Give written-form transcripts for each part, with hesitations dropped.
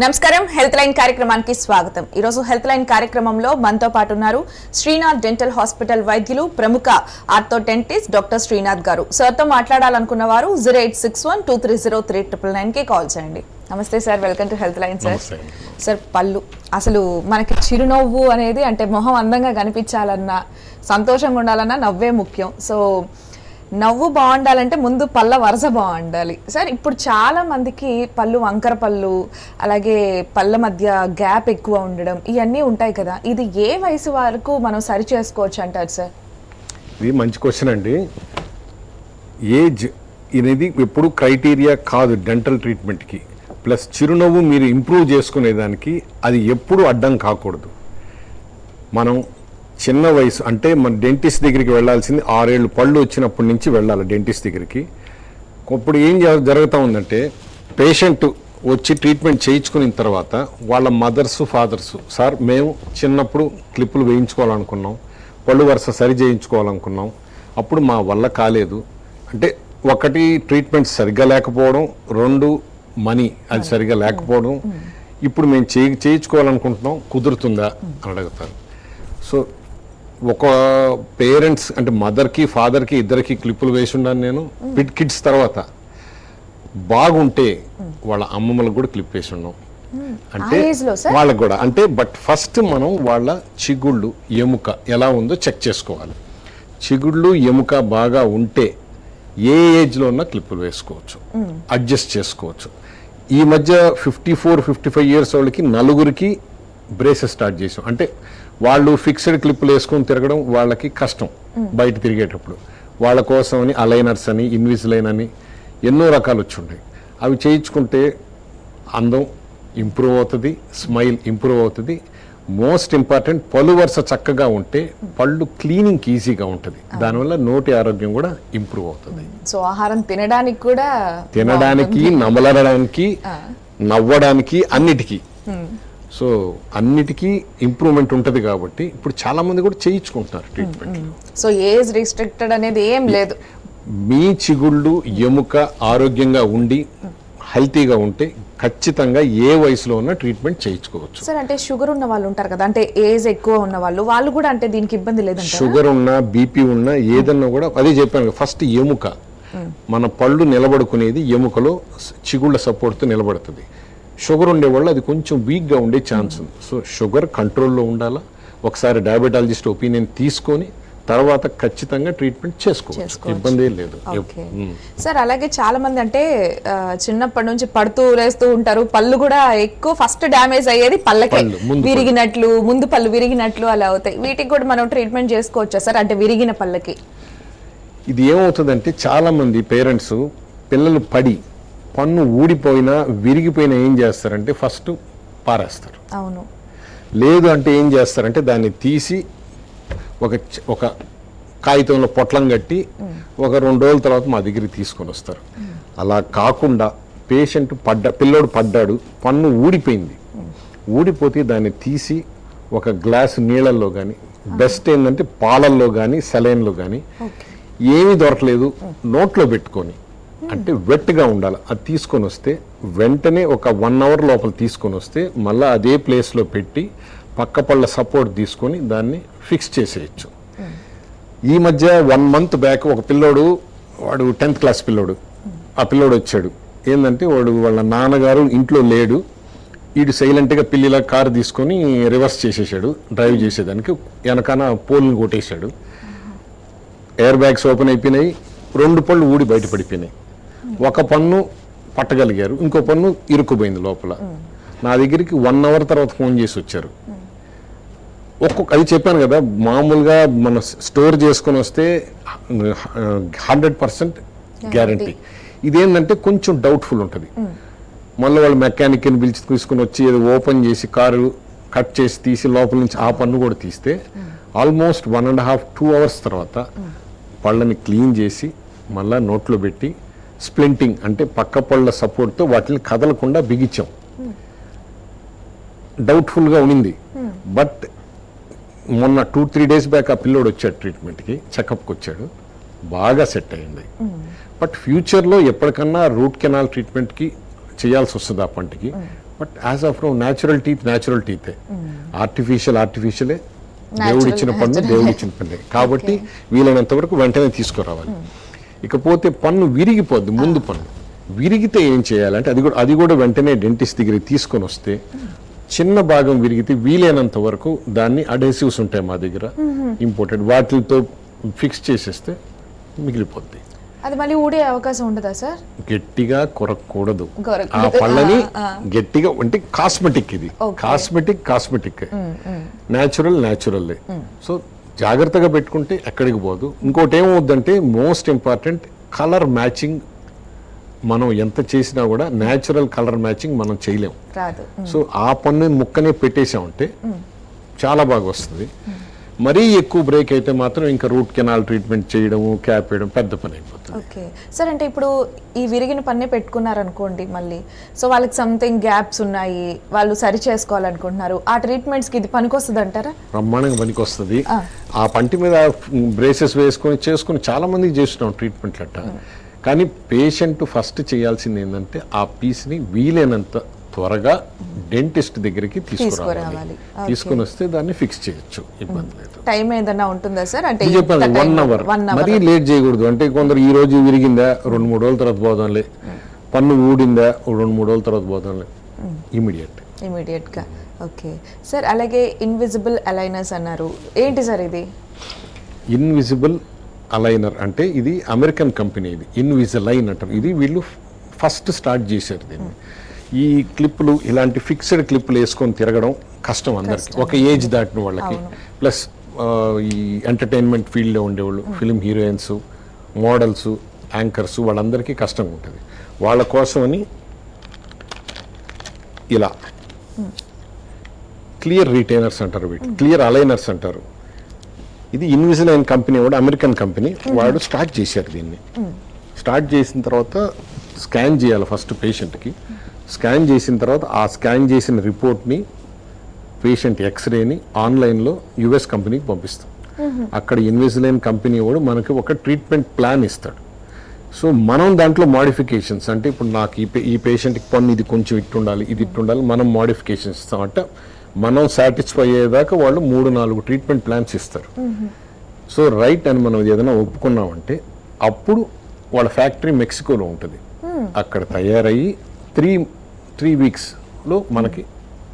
నమస్కారం health line కార్యక్రమానికి స్వాగతం. ఈ రోజు హెల్త్ లైన్ కార్యక్రమంలో మనతో పాటు ఉన్నారు శ్రీనాథ్ డెంటల్ హాస్పిటల్ వైద్యులు ప్రముఖ ఆర్థోడెంటిస్ట్ డాక్టర్ శ్రీనాథ్ గారు. సార్ తో మాట్లాడాలనుకున్న వారు 0861230399 కి కాల్ చేయండి. నమస్తే sir, welcome to health line sir. Sir, పళ్ళు అసలు మనకి చిరునవ్వు అనేది అంటే మొహం అందంగా కనిపించాలన్నా సంతోషంగా ఉండాలన్నా నవ్వే ముఖ్యం. సో నవ్వు బాగుండాలంటే ముందు పళ్ళ వరస బాగుండాలి సార్. ఇప్పుడు చాలా మందికి పళ్ళు వంకర పళ్ళు, అలాగే పళ్ళ మధ్య గ్యాప్ ఎక్కువ ఉండడం ఇవన్నీ ఉంటాయి కదా, ఇది ఏ వయసు వరకు మనం సరి చేసుకోవచ్చు అంటారు సార్? ఇది మంచి క్వశ్చన్ అండి. ఏజ్ అనేది ఎప్పుడు క్రైటీరియా కాదు డెంటల్ ట్రీట్మెంట్కి. ప్లస్ చిరునవ్వు మీరు ఇంప్రూవ్ చేసుకునేదానికి అది ఎప్పుడు అడ్డం కాకూడదు. మనం చిన్న వయసు అంటే మన డెంటిస్ట్ దగ్గరికి వెళ్ళాల్సింది 6 ఏళ్ళు పళ్ళు వచ్చినప్పటి నుంచి వెళ్ళాలి డెంటిస్ట్ దగ్గరికి. ఇప్పుడు ఏం జరుగుతూ ఉందంటే పేషెంట్ వచ్చి ట్రీట్మెంట్ చేయించుకున్న తర్వాత వాళ్ళ మదర్స్ ఫాదర్స్, సార్ మేము చిన్నప్పుడు క్లిప్పులు వేయించుకోవాలనుకున్నాం, పళ్ళు వరుస సరి చేయించుకోవాలనుకున్నాం, అప్పుడు మా వల్ల కాలేదు. అంటే ఒకటి ట్రీట్మెంట్ సరిగ్గా లేకపోవడం, 2 మనీ అది సరిగ్గా లేకపోవడం, ఇప్పుడు మేము చేయించుకోవాలనుకుంటున్నాం కుదురుతుందా అని అడుగుతారు. సో ఒక పేరెంట్స్ అంటే మదర్కి ఫాదర్కి ఇద్దరికి క్లిప్పులు వేసి ఉన్నాను నేను. కిడ్స్ తర్వాత బాగుంటే వాళ్ళ అమ్మమ్మలకు కూడా క్లిప్ వేసి ఉన్నాం. అంటే వాళ్ళకు కూడా అంటే బట్ ఫస్ట్ మనం వాళ్ళ చిగుళ్ళు ఎముక ఎలా ఉందో చెక్ చేసుకోవాలి. చిగుళ్ళు ఎముక బాగా ఉంటే ఏ ఏజ్లో ఉన్న క్లిప్పులు వేసుకోవచ్చు, అడ్జస్ట్ చేసుకోవచ్చు. ఈ మధ్య 54-55 ఇయర్స్ వాళ్ళకి 4 బ్రేసెస్ స్టార్ట్ చేసాం. అంటే వాళ్ళు ఫిక్స్డ్ క్లిప్పులు వేసుకొని తిరగడం వాళ్ళకి కష్టం బయట తిరిగేటప్పుడు. వాళ్ళ కోసం అని అలైనర్స్ అని ఇన్విజిలైన్ అని ఎన్నో రకాలు వచ్చి ఉంటాయి. అవి చేయించుకుంటే అందం ఇంప్రూవ్ అవుతుంది, స్మైల్ ఇంప్రూవ్ అవుతుంది. మోస్ట్ ఇంపార్టెంట్ పళ్ళు వరుస చక్కగా ఉంటే పళ్ళు క్లీనింగ్ ఈజీగా ఉంటుంది, దానివల్ల నోటి ఆరోగ్యం కూడా ఇంప్రూవ్ అవుతుంది. సో ఆహారం తినడానికి కూడా, తినడానికి, నమలడానికి, నవ్వడానికి, అన్నిటికీ. సో అన్నిటికీ ఇంప్రూవ్మెంట్ ఉంటుంది కాబట్టి ఇప్పుడు చాలా మంది కూడా చేయించుకుంటున్నారు ట్రీట్మెంట్. సో ఏజ్ రిస్ట్రిక్టెడ్ అనేది ఏం లేదు. మీ చిగుళ్ళు ఎముక ఆరోగ్యంగా ఉండి హెల్తీగా ఉంటే ఖచ్చితంగా ఏ వయసులో ఉన్న ట్రీట్మెంట్ చేయించుకోవచ్చు. సార్, అంటే షుగర్ ఉన్న వాళ్ళు ఉంటారు కదా, అంటే ఏజ్ ఎక్కువ ఉన్న వాళ్ళు కూడా అంటే దీనికి ఇబ్బంది లేదంటే? షుగర్ ఉన్నా బీపీ ఉన్నా ఏదన్నా కూడా అదే చెప్పాను, ఫస్ట్ ఎముక మన పళ్ళు నిలబడుకునేది ఎముకలో చిగుళ్ళ సపోర్ట్తో నిలబడుతుంది. షుగర్ ఉండేవాళ్ళు అది కొంచెం వీక్గా ఉండే ఛాన్స్ ఉంది. సో షుగర్ కంట్రోల్లో ఉండాలా. ఒకసారి డయాబెటాలజిస్ట్ ఒపీనియన్ తీసుకొని తర్వాత ఖచ్చితంగా ట్రీట్మెంట్ చేసుకోవచ్చు, ఇబ్బంది లేదు. సార్, అలాగే చాలా మంది అంటే చిన్నప్పటి నుంచి పడుతూ లేస్తూ ఉంటారు, పళ్ళు కూడా ఎక్కువ ఫస్ట్ డ్యామేజ్ అయ్యేది పళ్ళకే, విరిగినట్లు, ముందు పళ్ళు విరిగినట్లు అలా అవుతాయి. వీటికి కూడా మనం ట్రీట్మెంట్ చేసుకోవచ్చా సార్, అంటే విరిగిన పళ్ళకి? ఇది ఏమవుతుందంటే చాలా మంది పేరెంట్స్ పిల్లలు పడి పన్ను ఊడిపోయినా విరిగిపోయినా ఏం చేస్తారంటే ఫస్ట్ పారేస్తారు. అవును. లేదు అంటే ఏం చేస్తారంటే దాన్ని తీసి ఒక కాగితంలో పొట్లం కట్టి ఒక 2 రోజుల తర్వాత మా దగ్గరికి తీసుకొని వస్తారు. అలా కాకుండా పేషెంట్ పిల్లోడు పడ్డాడు, పన్ను ఊడిపోయింది, ఊడిపోతే దాన్ని తీసి ఒక గ్లాసు నీళ్ళల్లో కానీ, బెస్ట్ ఏంటంటే పాలల్లో కానీ సెలైన్లో కానీ, ఏమీ దొరకలేదు నోట్లో పెట్టుకొని, అంటే వెట్గా ఉండాలి, అది తీసుకొని వస్తే వెంటనే ఒక 1 అవర్ లోపల తీసుకొని వస్తే మళ్ళీ అదే ప్లేస్లో పెట్టి పక్క పళ్ళ సపోర్ట్ తీసుకొని దాన్ని ఫిక్స్ చేసేయచ్చు. ఈ మధ్య 1 మంత్ బ్యాక్ ఒక పిల్లోడు, వాడు 10th క్లాస్ పిల్లోడు, ఆ పిల్లోడు వచ్చాడు. ఏంటంటే వాళ్ళ నాన్నగారు ఇంట్లో లేడు, వీడు సైలెంట్గా పిల్లిలా కారు తీసుకొని రివర్స్ చేసేసాడు డ్రైవ్ చేసేదానికి, వెనకాన పోల్ని కొట్టేశాడు. ఎయిర్ బ్యాగ్స్ ఓపెన్ అయిపోయినాయి, 2 పళ్ళు ఊడి బయటపడిపోయినాయి. ఒక పన్ను పట్టగలిగారు, ఇంకో పన్ను ఇరుక్కుపోయింది లోపల. నా దగ్గరికి 1 అవర్ తర్వాత ఫోన్ చేసి వచ్చారు. అది చెప్పాను కదా, మామూలుగా మనం స్టోర్ చేసుకొని వస్తే 100% గ్యారంటీ. ఇదేంటంటే కొంచెం డౌట్ఫుల్ ఉంటుంది. మళ్ళీ వాళ్ళు మెకానిక్ని పిలిచి తీసుకుని వచ్చి ఏదో ఓపెన్ చేసి కారు కట్ చేసి తీసి లోపల నుంచి ఆ పన్ను కూడా తీస్తే ఆల్మోస్ట్ 1.5-2 అవర్స్ తర్వాత పళ్ళని క్లీన్ చేసి మళ్ళీ నోట్లో పెట్టి స్ప్లింటింగ్ అంటే పక్క పళ్ళ సపోర్ట్తో వాటిని కదలకుండా బిగించాం. డౌట్ఫుల్గా ఉండింది, బట్ మొన్న 2-3 డేస్ బ్యాక్ ఆ పిల్లోడు వచ్చాడు ట్రీట్మెంట్కి, చెకప్కి వచ్చాడు, బాగా సెట్ అయ్యింది. బట్ ఫ్యూచర్లో ఎప్పటికన్నా రూట్ కెనాల్ ట్రీట్మెంట్కి చేయాల్సి వస్తుంది ఆ పంటికి. But as of no natural టీతే ఆర్టిఫిషియలే దేవుడిచ్చిన పన్ను దేవుడిచ్చిన పన్నే కాబట్టి వీలైనంత వరకు వెంటనే తీసుకురావాలి. ఇకపోతే పన్ను విరిగిపోద్ది, ముందు పన్ను విరిగితే ఏం చేయాలంటే అది కూడా వెంటనే డెంటిస్ట్ దగ్గరికి తీసుకొని వస్తే, చిన్న భాగం విరిగితే వీలైనంత వరకు దాన్ని అడెసివ్స్ ఉంటాయి మా దగ్గర ఇంపోర్టెడ్, వాటితో ఫిక్స్ చేసేస్తే మిగిలిపోద్ది. అది మళ్ళీ ఊడే అవకాశం ఉండదా సార్? గట్టిగా కొరకూడదు ఆ పళ్ళని, గట్టిగా అంటే కాస్మెటిక్, ఇది కాస్మెటిక్ న్యాచురల్. సో జాగ్రత్తగా పెట్టుకుంటే ఎక్కడికి పోదు. ఇంకోటి ఏమవుద్దంటే మోస్ట్ ఇంపార్టెంట్ కలర్ మ్యాచింగ్. మనం ఎంత చేసినా కూడా న్యాచురల్ కలర్ మ్యాచింగ్ మనం చేయలేము. సో ఆ పన్ను ముక్కనే పెట్టేసామంటే చాలా బాగా వస్తుంది. మరీ ఎక్కువ బ్రేక్ అయితే మాత్రం ఇంకా రూట్ కెనాల్ ట్రీట్మెంట్ చేయడము, క్యాప్ వేయడం పెద్ద పని అయిపోతుంది. ఓకే సార్, అంటే ఇప్పుడు ఈ విరిగిన పన్నే పెట్టుకున్నారనుకోండి మళ్ళీ, సో వాళ్ళకి సంథింగ్ గ్యాప్స్ ఉన్నాయి, వాళ్ళు సరి చేసుకోవాలనుకుంటున్నారు, ఆ ట్రీట్మెంట్స్కి ఇది పనికొస్తుంది అంటారా? బ్రహ్మాండంగా పనికొస్తుంది. ఆ పంటి మీద బ్రేసెస్ చేసుకుని చాలా మందికి చేస్తున్నాం ట్రీట్మెంట్ అట్ట. కానీ పేషెంట్ ఫస్ట్ చేయాల్సింది ఏంటంటే ఆ పీస్ని వీలైనంత త్వరగా డెంటిస్ట్ దగ్గరికి తీసుకురావాలి. తీసుకుని వస్తే దాన్ని ఫిక్స్ చేయొచ్చు, ఇబ్బంది లేదు. టైం ఏదైనా ఉంటుందా సార్? అంటే చెప్పాను 1 అవర్, మరీ లేట్ చేయకూడదు. అంటే కొందరు ఈ రోజు విరిగిందా 2-3 రోజుల తర్వాత పోదాంలే, పన్ను ఊడిందా 2-3 రోజుల తర్వాత పోదాంలే, ఇమీడియట్ గా. ఓకే సార్, అలాగే ఇన్విజిబుల్ అలైనర్స్ అన్నారు, ఏంటి సార్ ఇది? ఇన్విజిబుల్ అలైనర్ అంటే ఇది అమెరికన్ కంపెనీ, ఇది ఇన్విజిలైన్ అంటారు. ఇది వీళ్ళు ఫస్ట్ స్టార్ట్ చేశారు దీన్ని. ఈ క్లిప్పులు, ఇలాంటి ఫిక్స్డ్ క్లిప్పులు వేసుకొని తిరగడం కష్టం అందరికి, ఒక ఏజ్ దాటిన వాళ్ళకి, ప్లస్ ఈ ఎంటర్టైన్మెంట్ ఫీల్డ్లో ఉండేవాళ్ళు, ఫిలిం హీరోయిన్స్, మోడల్స్, యాంకర్స్, వాళ్ళందరికీ కష్టంగా ఉంటుంది. వాళ్ళ కోసమని ఇలా క్లియర్ రిటైనర్స్ అంటారు, వీటి క్లియర్ అలైనర్స్ అంటారు. ఇది ఇన్విజిలైన్ కంపెనీ వాడు, అమెరికన్ కంపెనీ వాడు స్టార్ట్ చేశారు దీన్ని. స్టార్ట్ చేసిన తర్వాత స్కాన్ చేయాలి ఫస్ట్ పేషెంట్కి. స్కాన్ చేసిన తర్వాత ఆ స్కాన్ చేసిన రిపోర్ట్ని, పేషెంట్ ఎక్స్రేని ఆన్లైన్లో యుఎస్ కంపెనీకి పంపిస్తాం. అక్కడ ఇన్విజిలైన్ కంపెనీ వాడు మనకి ఒక ట్రీట్మెంట్ ప్లాన్ ఇస్తాడు. సో మనం దాంట్లో మోడిఫికేషన్స్, అంటే ఇప్పుడు నాకు ఈ పేషెంట్కి పన్ను ఇది కొంచెం ఇట్టుండాలి, ఇది ఇట్టుండాలి, మనం మోడిఫికేషన్స్ ఇస్తామంటే మనం సాటిస్ఫై అయ్యేదాకా వాళ్ళు 3-4 ట్రీట్మెంట్ ప్లాన్స్ ఇస్తారు. సో రైట్ అని మనం ఏదైనా ఒప్పుకున్నామంటే అప్పుడు వాళ్ళ ఫ్యాక్టరీ మెక్సికోలో ఉంటుంది, అక్కడ తయారయ్యి 3 వీక్స్లో మనకి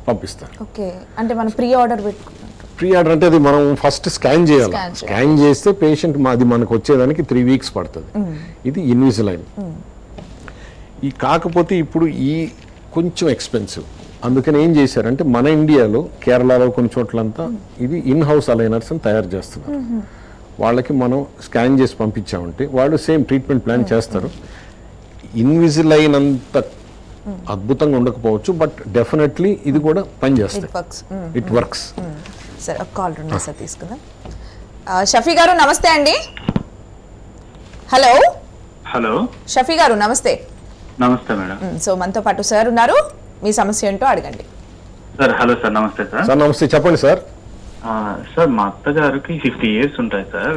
పంపిస్తారు. ఓకే, అంటే మనం ప్రీ ఆర్డర్ అంటే అది మనం ఫస్ట్ స్కాన్ చేయాలి. స్కాన్ చేస్తే పేషెంట్ అది మనకు వచ్చేదానికి 3 వీక్స్ పడుతుంది. ఇది ఇన్విజిలైన్. ఈ కాకపోతే ఇప్పుడు ఈ కొంచెం ఎక్స్పెన్సివ్, అందుకని ఏం చేశారంటే మన ఇండియాలో కేరళలో కొన్ని చోట్లంతా ఇది ఇన్ హౌస్ అలైనర్స్ అని తయారు చేస్తున్నారు. వాళ్ళకి మనం స్కాన్ చేసి పంపించామంటే వాళ్ళు సేమ్ ట్రీట్మెంట్ ప్లాన్ చేస్తారు. ఇన్విజిలైన్ అంత అద్భుతంగా ఉండకపోవచ్చు, బట్ డెఫినెట్లీ ఇది కూడా పనిచేస్తుంది. It works. సార్ ఒక కాల్ ఉంది సార్, తీసుకుందాం. షఫీ గారు నమస్తే అండి. హలో షఫీ గారు నమస్తే. నమస్తే మేడం. సో మనతో పాటు సార్ ఉన్నారు, మీ సమస్య ఏంటో అడగండి. సార్ హలో సార్, నమస్తే సార్. సార్ నమస్తే, చెప్పండి సార్. సార్ మా అత్తగారికి 50 years ఉంటాయి సార్.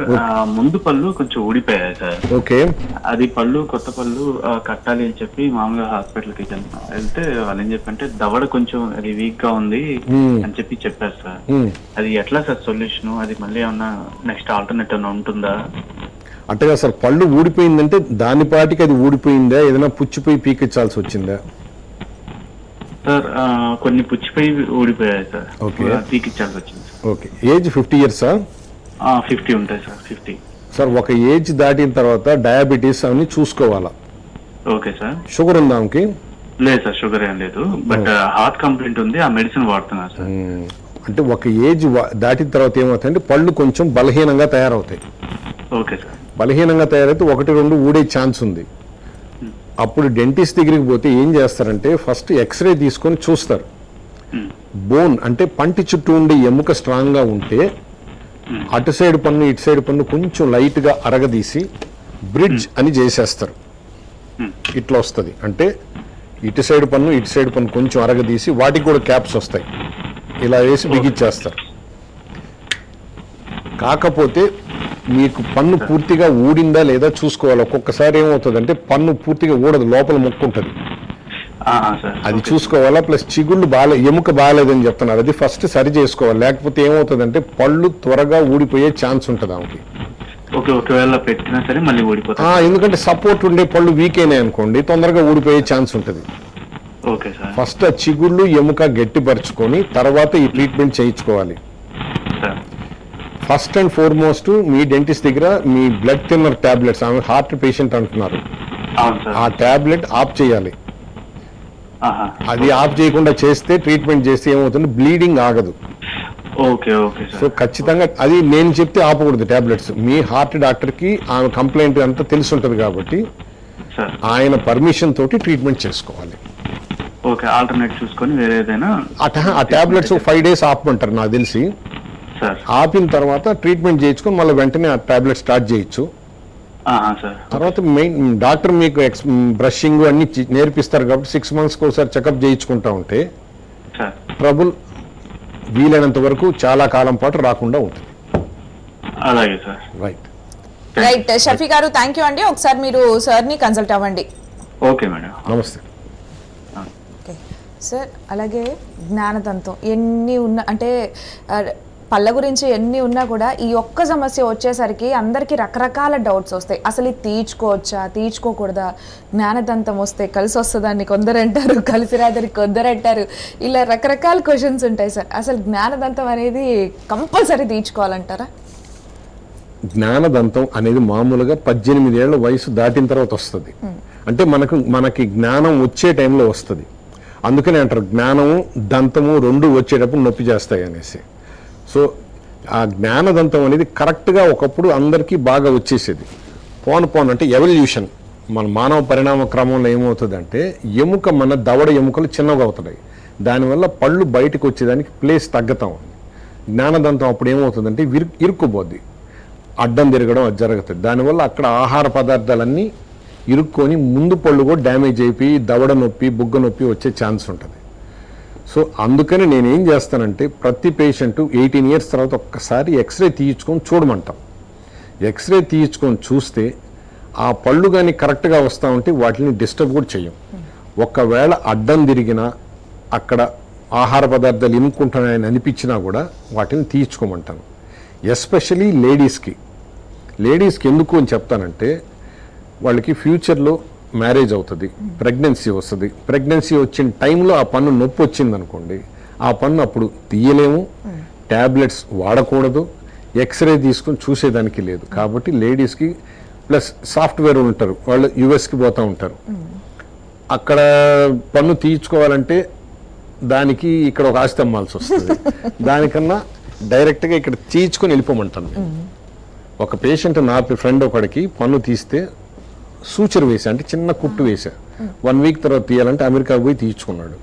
ముందు పళ్ళు కొంచెం ఊడిపోయాయి సార్. ఓకే, అది కొత్త పళ్ళు కట్టాలి అని చెప్పి మామూలుగా హాస్పిటల్కి వెళ్తే వాళ్ళు ఏం చెప్పంటే దవడ కొంచెం అది వీక్ గా ఉంది అని చెప్పారు సార్. అది ఎట్లా సార్ సొల్యూషన్? అది మళ్ళీ ఏమన్నా నెక్స్ట్ ఆల్టర్నేటివ్ ఉంటుందా? అంటే సార్ పళ్ళు ఊడిపోయిందంటే దాని పాటికి అది ఊడిపోయిందా, ఏదైనా పుచ్చిపోయి పీకించాల్సి వచ్చిందా? సార్ కొన్ని పుచ్చిపోయి ఊడిపోయాయి సార్, పీకించాల్సి వచ్చింది. Okay, age 50 years? 50 ఉంటాయి సార్. 50 సార్. ఒక ఏజ్ దాటిన తర్వాత డయాబెటీస్ అని చూసుకోవాలా? Okay sir. షుగర్ ఉందా ఆమెకి? లేదు సార్, షుగర్ ఏం లేదు, బట్ హార్ట్ కంప్లైంట్ ఉంది, ఆ మెడిసిన్ వాడుతున్నా సార్. అంటే ఒక ఏజ్ దాటిన తర్వాత ఏమవుతాయంటే పళ్ళు కొంచెం బలహీనంగా తయారవుతాయి. Okay sir. బలహీనంగా తయారైతే 1-2 ఊడే ఛాన్స్ ఉంది. అప్పుడు డెంటిస్ట్ దగ్గరికి పోతే ఏం చేస్తారంటే ఫస్ట్ ఎక్స్రే తీసుకొని చూస్తారు. బోన్ అంటే పంటి చుట్టూ ఉండే ఎముక స్ట్రాంగ్ గా ఉంటే అటు సైడ్ పన్ను ఇటు సైడ్ పన్ను కొంచెం లైట్ గా అరగదీసి బ్రిడ్జ్ అని చేసేస్తారు. ఇట్లా వస్తుంది, అంటే ఇటు సైడ్ పన్ను కొంచెం అరగదీసి వాటికి కూడా క్యాప్స్ వస్తాయి, ఇలా వేసి బిగిచ్చేస్తారు. కాకపోతే మీకు పన్ను పూర్తిగా ఊడిందా లేదా చూసుకోవాలి. ఒక్కొక్కసారి ఏమవుతుందంటే పన్ను పూర్తిగా ఊడదు, లోపల ముక్కు ఉంటుంది. సార్ అది చూసుకోవాలా. ప్లస్ చిగుళ్ళు ఎముక బాగాలేదని చెప్తున్నారు, అది ఫస్ట్ సరి చేసుకోవాలి. లేకపోతే ఏమవుతుందంటే పళ్ళు త్వరగా ఊడిపోయే ఛాన్స్ ఉంటుంది ఆమెకి. ఓకే, ఒకవేళ పెట్టినా సరే మళ్ళీ ఊడిపోతుంది. ఎందుకంటే సపోర్ట్ ఉండే పళ్ళు వీక్ అయినాయి అనుకోండి, తొందరగా ఊడిపోయే ఛాన్స్ ఉంటుంది. Okay sir. ఫస్ట్ ఆ చిగుళ్ళు ఎముక గట్టిపరుచుకొని తర్వాత ఈ ట్రీట్మెంట్ చేయించుకోవాలి. Sir first and foremost me dentist దగ్గర మీ బ్లడ్ థిన్నర్ టాబ్లెట్స్, ఆమె హార్ట్ పేషెంట్ అంటున్నారు, అవును సార్. ఆ టాబ్లెట్ ఆఫ్ చేయాలి. ఆహా. అది ఆఫ్ చేయకుండా చేస్తే ట్రీట్మెంట్ చేస్తే ఏమవుతుంది, బ్లీడింగ్ ఆగదు. Okay okay so sir. ఖచ్చితంగా అది నేను చెప్తే ఆపకూడదు టాబ్లెట్స్. మీ హార్ట్ డాక్టర్కి ఆమె కంప్లైంట్ అంతా తెలిసి ఉంటుంది కాబట్టి సార్ ఆయన పర్మిషన్ తోటి ట్రీట్మెంట్ చేసుకోవాలి. ఓకే, ఆల్టర్నేట్ చూసుకొని వేరే ఏదైనా. ఆ టాబ్లెట్స్ 5 days ఆపమంటారు నాకు తెలిసి. సార్ ఆపిన తర్వాత ట్రీట్మెంట్ చేయించుకొని మళ్ళీ వెంటనే ఆ టాబ్లెట్ స్టార్ట్ చేయొచ్చు. సార్. తర్వాత మెయిన్ డాక్టర్ మీకు బ్రషింగ్ అన్ని నేర్పిస్తారు కాబట్టి 6 monthsకి ఒకసారి చెకప్ చేయించుకుంటా ఉంటే సార్ ట్రబుల్ వీలైనంత వరకు చాలా కాలం పాటు రాకుండా ఉంటుంది. అలాగే సార్. రైట్. రైట్ షఫీ గారు, థ్యాంక్ యూ అండి. ఒకసారి మీరు సార్ని కన్సల్ట్ అవ్వండి. Okay madam. నమస్తే. ఓకే సార్, అలాగే జ్ఞానదంతం ఎన్ని ఉన్నా అంటే పళ్ళ గురించి ఎన్ని ఉన్నా కూడా ఈ ఒక్క సమస్య వచ్చేసరికి అందరికీ రకరకాల డౌట్స్ వస్తాయి. అసలు ఇది తీర్చుకోవచ్చా, తీర్చుకోకూడదా, జ్ఞానదంతం వస్తే కలిసి వస్తుందని కొందరు అంటారు, కలిసి రాదని కొందరు అంటారు, ఇలా రకరకాల క్వశ్చన్స్ ఉంటాయి సార్. అసలు జ్ఞానదంతం అనేది కంపల్సరీ తీర్చుకోవాలంటారా? జ్ఞానదంతం అనేది మామూలుగా 18 ఏళ్ల వయసు దాటిన తర్వాత వస్తుంది. అంటే మనకి జ్ఞానం వచ్చే టైంలో వస్తుంది. అందుకనే అంటారు జ్ఞానము దంతము రెండు వచ్చేటప్పుడు నొప్పి చేస్తాయి అనేసి. సో ఆ జ్ఞానదంతం అనేది కరెక్ట్గా ఒకప్పుడు అందరికీ బాగా వచ్చేసేది. పోను అంటే ఎవల్యూషన్, మన మానవ పరిణామ క్రమంలో ఏమవుతుందంటే ఎముక మన దవడ ఎముకలు చిన్నగా అవుతున్నాయి, దానివల్ల పళ్ళు బయటకు వచ్చేదానికి ప్లేస్ తగ్గుతాం. జ్ఞానదంతం అప్పుడు ఏమవుతుందంటే ఇరుక్కుపోద్ది, అడ్డం తిరగడం అది జరుగుతుంది. దానివల్ల అక్కడ ఆహార పదార్థాలన్నీ ఇరుక్కొని ముందు పళ్ళు కూడా డ్యామేజ్ అయిపోయి దవడ నొప్పి బుగ్గ నొప్పి వచ్చే ఛాన్స్ ఉంటుంది. సో అందుకని నేను ఏం చేస్తానంటే ప్రతి పేషెంట్ 18 years తర్వాత ఒక్కసారి ఎక్స్రే తీయించుకొని చూడమంటాం. ఎక్స్రే తీయించుకొని చూస్తే ఆ పళ్ళు కానీ కరెక్ట్గా వస్తూ ఉంటే వాటిని డిస్టర్బ్ కూడా చేయం. ఒకవేళ అడ్డం తిరిగినా అక్కడ ఆహార పదార్థాలు ఇనుక్కుంటున్నాయని అనిపించినా కూడా వాటిని తీయించుకోమంటాను. ఎస్పెషలీ లేడీస్కి ఎందుకు అని చెప్తానంటే వాళ్ళకి ఫ్యూచర్లో మ్యారేజ్ అవుతుంది, ప్రెగ్నెన్సీ వస్తుంది. ప్రెగ్నెన్సీ వచ్చిన టైంలో ఆ పన్ను నొప్పి వచ్చింది అనుకోండి, ఆ పన్ను అప్పుడు తీయలేము, ట్యాబ్లెట్స్ వాడకూడదు, ఎక్స్రే తీసుకొని చూసేదానికి లేదు. కాబట్టి లేడీస్కి ప్లస్ సాఫ్ట్వేర్ ఉంటారు, వాళ్ళు యుఎస్కి పోతూ ఉంటారు. అక్కడ పన్ను తీయించుకోవాలంటే దానికి ఇక్కడ ఒక ఆస్తి అమ్మాల్సి వస్తుంది. దానికన్నా డైరెక్ట్గా ఇక్కడ తీయించుకొని వెళ్ళిపోమంటాను. ఒక పేషెంట్ నా ఫ్రెండ్ ఒకడికి పన్ను తీస్తే సూచర్ వేసా, అంటే చిన్న కుట్టు వేసా, 1 week తర్వాత తీయాలంటే అమెరికాకు పోయి తీయించుకున్నాడు.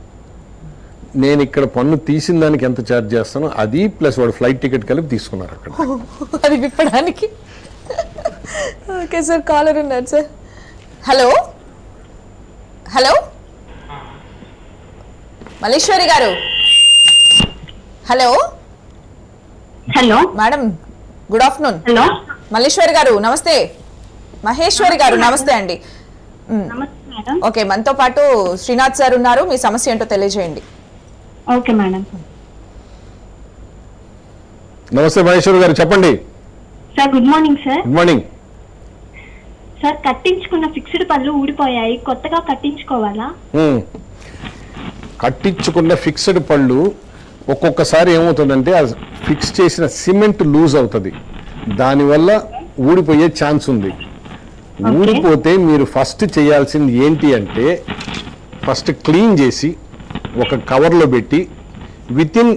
నేను ఇక్కడ పన్ను తీసిన దానికి ఎంత ఛార్జ్ చేస్తానో అది ప్లస్ వాడు ఫ్లైట్ టికెట్ కలిపి తీసుకున్నారు అక్కడ. అది విప్పడానికి. ఓకే సార్, కాలర్ ఉన్నారు సార్. హలో హలో మల్లేశ్వరి గారు. Hello hello madam, good afternoon. Hello Malleswari గారు నమస్తే. మహేశ్వరి గారు నమస్తే అండి. నమస్తే మేడం. ఓకే, మనతో పాటు శ్రీనాథ్ సార్ ఉన్నారు, మీ సమస్య ఏంటో తెలియజేయండి. Okay madam. నమస్తే మహేశ్వర్ గారు, చెప్పండి. Sir good morning sir. Good morning. Sir కట్టించుకున్న ఫిక్స్డ్ పళ్ళు ఊడిపోయాయి, కొత్తగా కట్టించుకోవాలా? కట్టించుకున్న ఫిక్స్డ్ పళ్ళు ఒక్కొక్కసారి ఏమవుతుందంటే ఆ ఫిక్స్ చేసిన సిమెంట్ లూజ్ అవుతుంది, దానివల్ల ఊడిపోయే ఛాన్స్ ఉంది. ఊడిపోతే మీరు ఫస్ట్ చేయాల్సింది ఏంటి అంటే ఫస్ట్ క్లీన్ చేసి ఒక కవర్లో పెట్టి వితిన్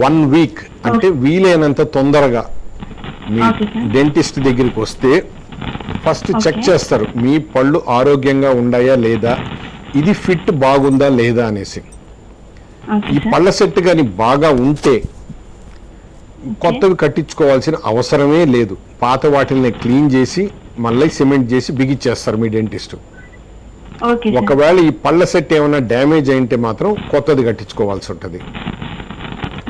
1 week అంటే వీలైనంత తొందరగా మీ డెంటిస్ట్ దగ్గరికి వస్తే ఫస్ట్ చెక్ చేస్తారు మీ పళ్ళు ఆరోగ్యంగా ఉన్నాయా లేదా, ఇది ఫిట్ బాగుందా లేదా అనేసి. ఈ పళ్ళ సెట్ కానీ బాగా ఉంటే కొత్తవి కట్టించుకోవాల్సిన అవసరమే లేదు. పాత వాటిని క్లీన్ చేసి మళ్ళీ సిమెంట్ చేసి బిగిచ్చేస్తారు మీ డెంటిస్ట్. ఒకవేళ ఈ పళ్ళ సెట్ ఏమైనా డ్యామేజ్ అయింటే మాత్రం కొత్తది కట్టించుకోవాల్సి ఉంటుంది.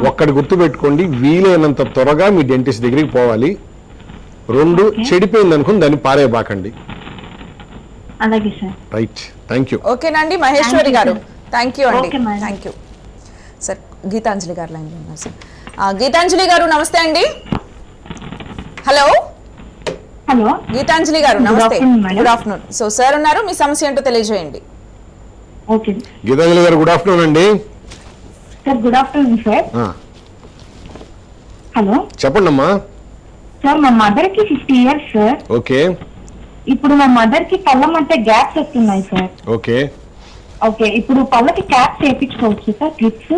ఒక్కటి గుర్తుపెట్టుకోండి, వీలైనంత త్వరగా మీ డెంటిస్ట్ దగ్గరికి పోవాలి. 2 చెడిపోయింది అనుకుని దాన్ని పారేయబాకండి. అలాగే సార్. Right, thank you. ఓకేనండి మహేశ్వరి గారు, థ్యాంక్ యూ అండి, Okay, madam. Thank you sir. Geetanjali గారు లైన్లో ఉన్నారు సార్. గీతాంజలి గారు నమస్తే అండి. హలో హలో గీతాంజలి గారు Good నమస్తే. afternoon, madam. Good afternoon. So sir ఉన్నారు, మీ సమస్య ఏంటో తెలియజేయండి. ఓకే గీతాంజలి గారు గుడ్ ఆఫ్టర్నూన్ అండి. Sir, good afternoon sir. Hello చెప్పండి అమ్మా. సార్, మా మదర్ కి 50 ఇయర్స్ సార్. ఓకే ఇప్పుడు మా మదర్ కి పళ్ళ మధ్య గ్యాప్స్ వస్తున్నాయి సార్. ఓకే ఓకే, ఇప్పుడు పళ్ళకి క్యాప్స్ వేయించుకోవచ్చు సార్, క్లిప్స్?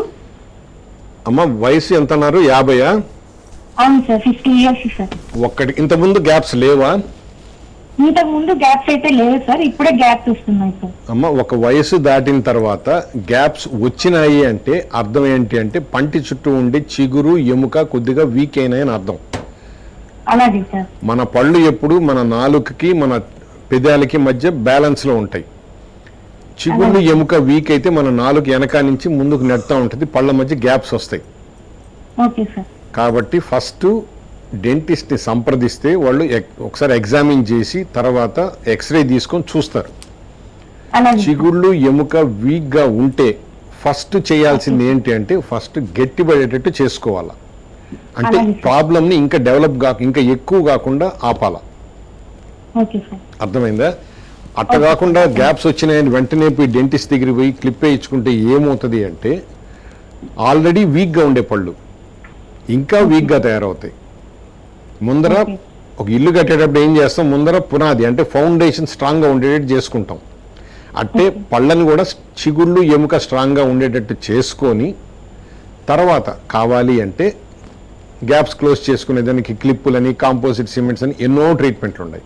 అమ్మ వయసు ఎంత అన్నారు? 50? అవును సార్, 50 ఇయర్స్ సార్. ఒక్కటి ఇంతకుముందు గ్యాప్స్ లేవా? ఇంతకు ముందు గ్యాప్స్ అయితే లేవు సార్, ఇప్పుడే గ్యాప్స్ వస్తున్నాయి సార్. అమ్మ ఒక వయసు దాటిన తర్వాత గ్యాప్స్ వచ్చినాయి అంటే అర్థం ఏంటి అంటే పంటి చుట్టూ ఉండే చిగురు ఎముక కొద్దిగా వీక్ అయినాయి అని అర్థం. అలాగే సార్. మన పళ్ళు ఎప్పుడు మన నాలుకకి మన పెదాలకి మధ్య బ్యాలెన్స్ లో ఉంటాయి. చిగుళ్ళు ఎముక వీక్ అయితే మన నాలుక వెనక నుంచి ముందుకు నెడతా ఉంటుంది, పళ్ళ మధ్య గ్యాప్స్ వస్తాయి. Okay sir. కాబట్టి ఫస్ట్ డెంటిస్ట్ని సంప్రదిస్తే వాళ్ళు ఒకసారి ఎగ్జామిన్ చేసి తర్వాత ఎక్స్రే తీసుకొని చూస్తారు. అలాగే సార్. చిగుళ్ళు ఎముక వీక్గా ఉంటే ఫస్ట్ చేయాల్సింది ఏంటి అంటే ఫస్ట్ గట్టిపడేటట్టు చేసుకోవాలా. అంటే అలాగే సార్. ప్రాబ్లమ్ని ఇంకా డెవలప్ ఇంకా ఎక్కువ కాకుండా ఆపాలా. Okay sir. అర్థమైందా? అట్ట కాకుండా గ్యాప్స్ వచ్చినాయని వెంటనే పోయి డెంటిస్ట్ దగ్గరికి పోయి క్లిప్ వేయించుకుంటే ఏమవుతుంది అంటే ఆల్రెడీ వీక్గా ఉండే పళ్ళు ఇంకా వీక్గా తయారవుతాయి. ముందర Okay. ఒక ఇల్లు కట్టేటప్పుడు ఏం చేస్తాం, ముందర పునాది అంటే ఫౌండేషన్ స్ట్రాంగ్గా ఉండేటట్టు చేసుకుంటాం. అంటే పళ్ళని కూడా చిగుళ్ళు ఎముక స్ట్రాంగ్గా ఉండేటట్టు చేసుకొని తర్వాత కావాలి అంటే గ్యాప్స్ క్లోజ్ చేసుకునే దానికి క్లిప్పులని కాంపోజిట్ సిమెంట్స్ అని ఎన్నో ట్రీట్మెంట్లు ఉన్నాయి.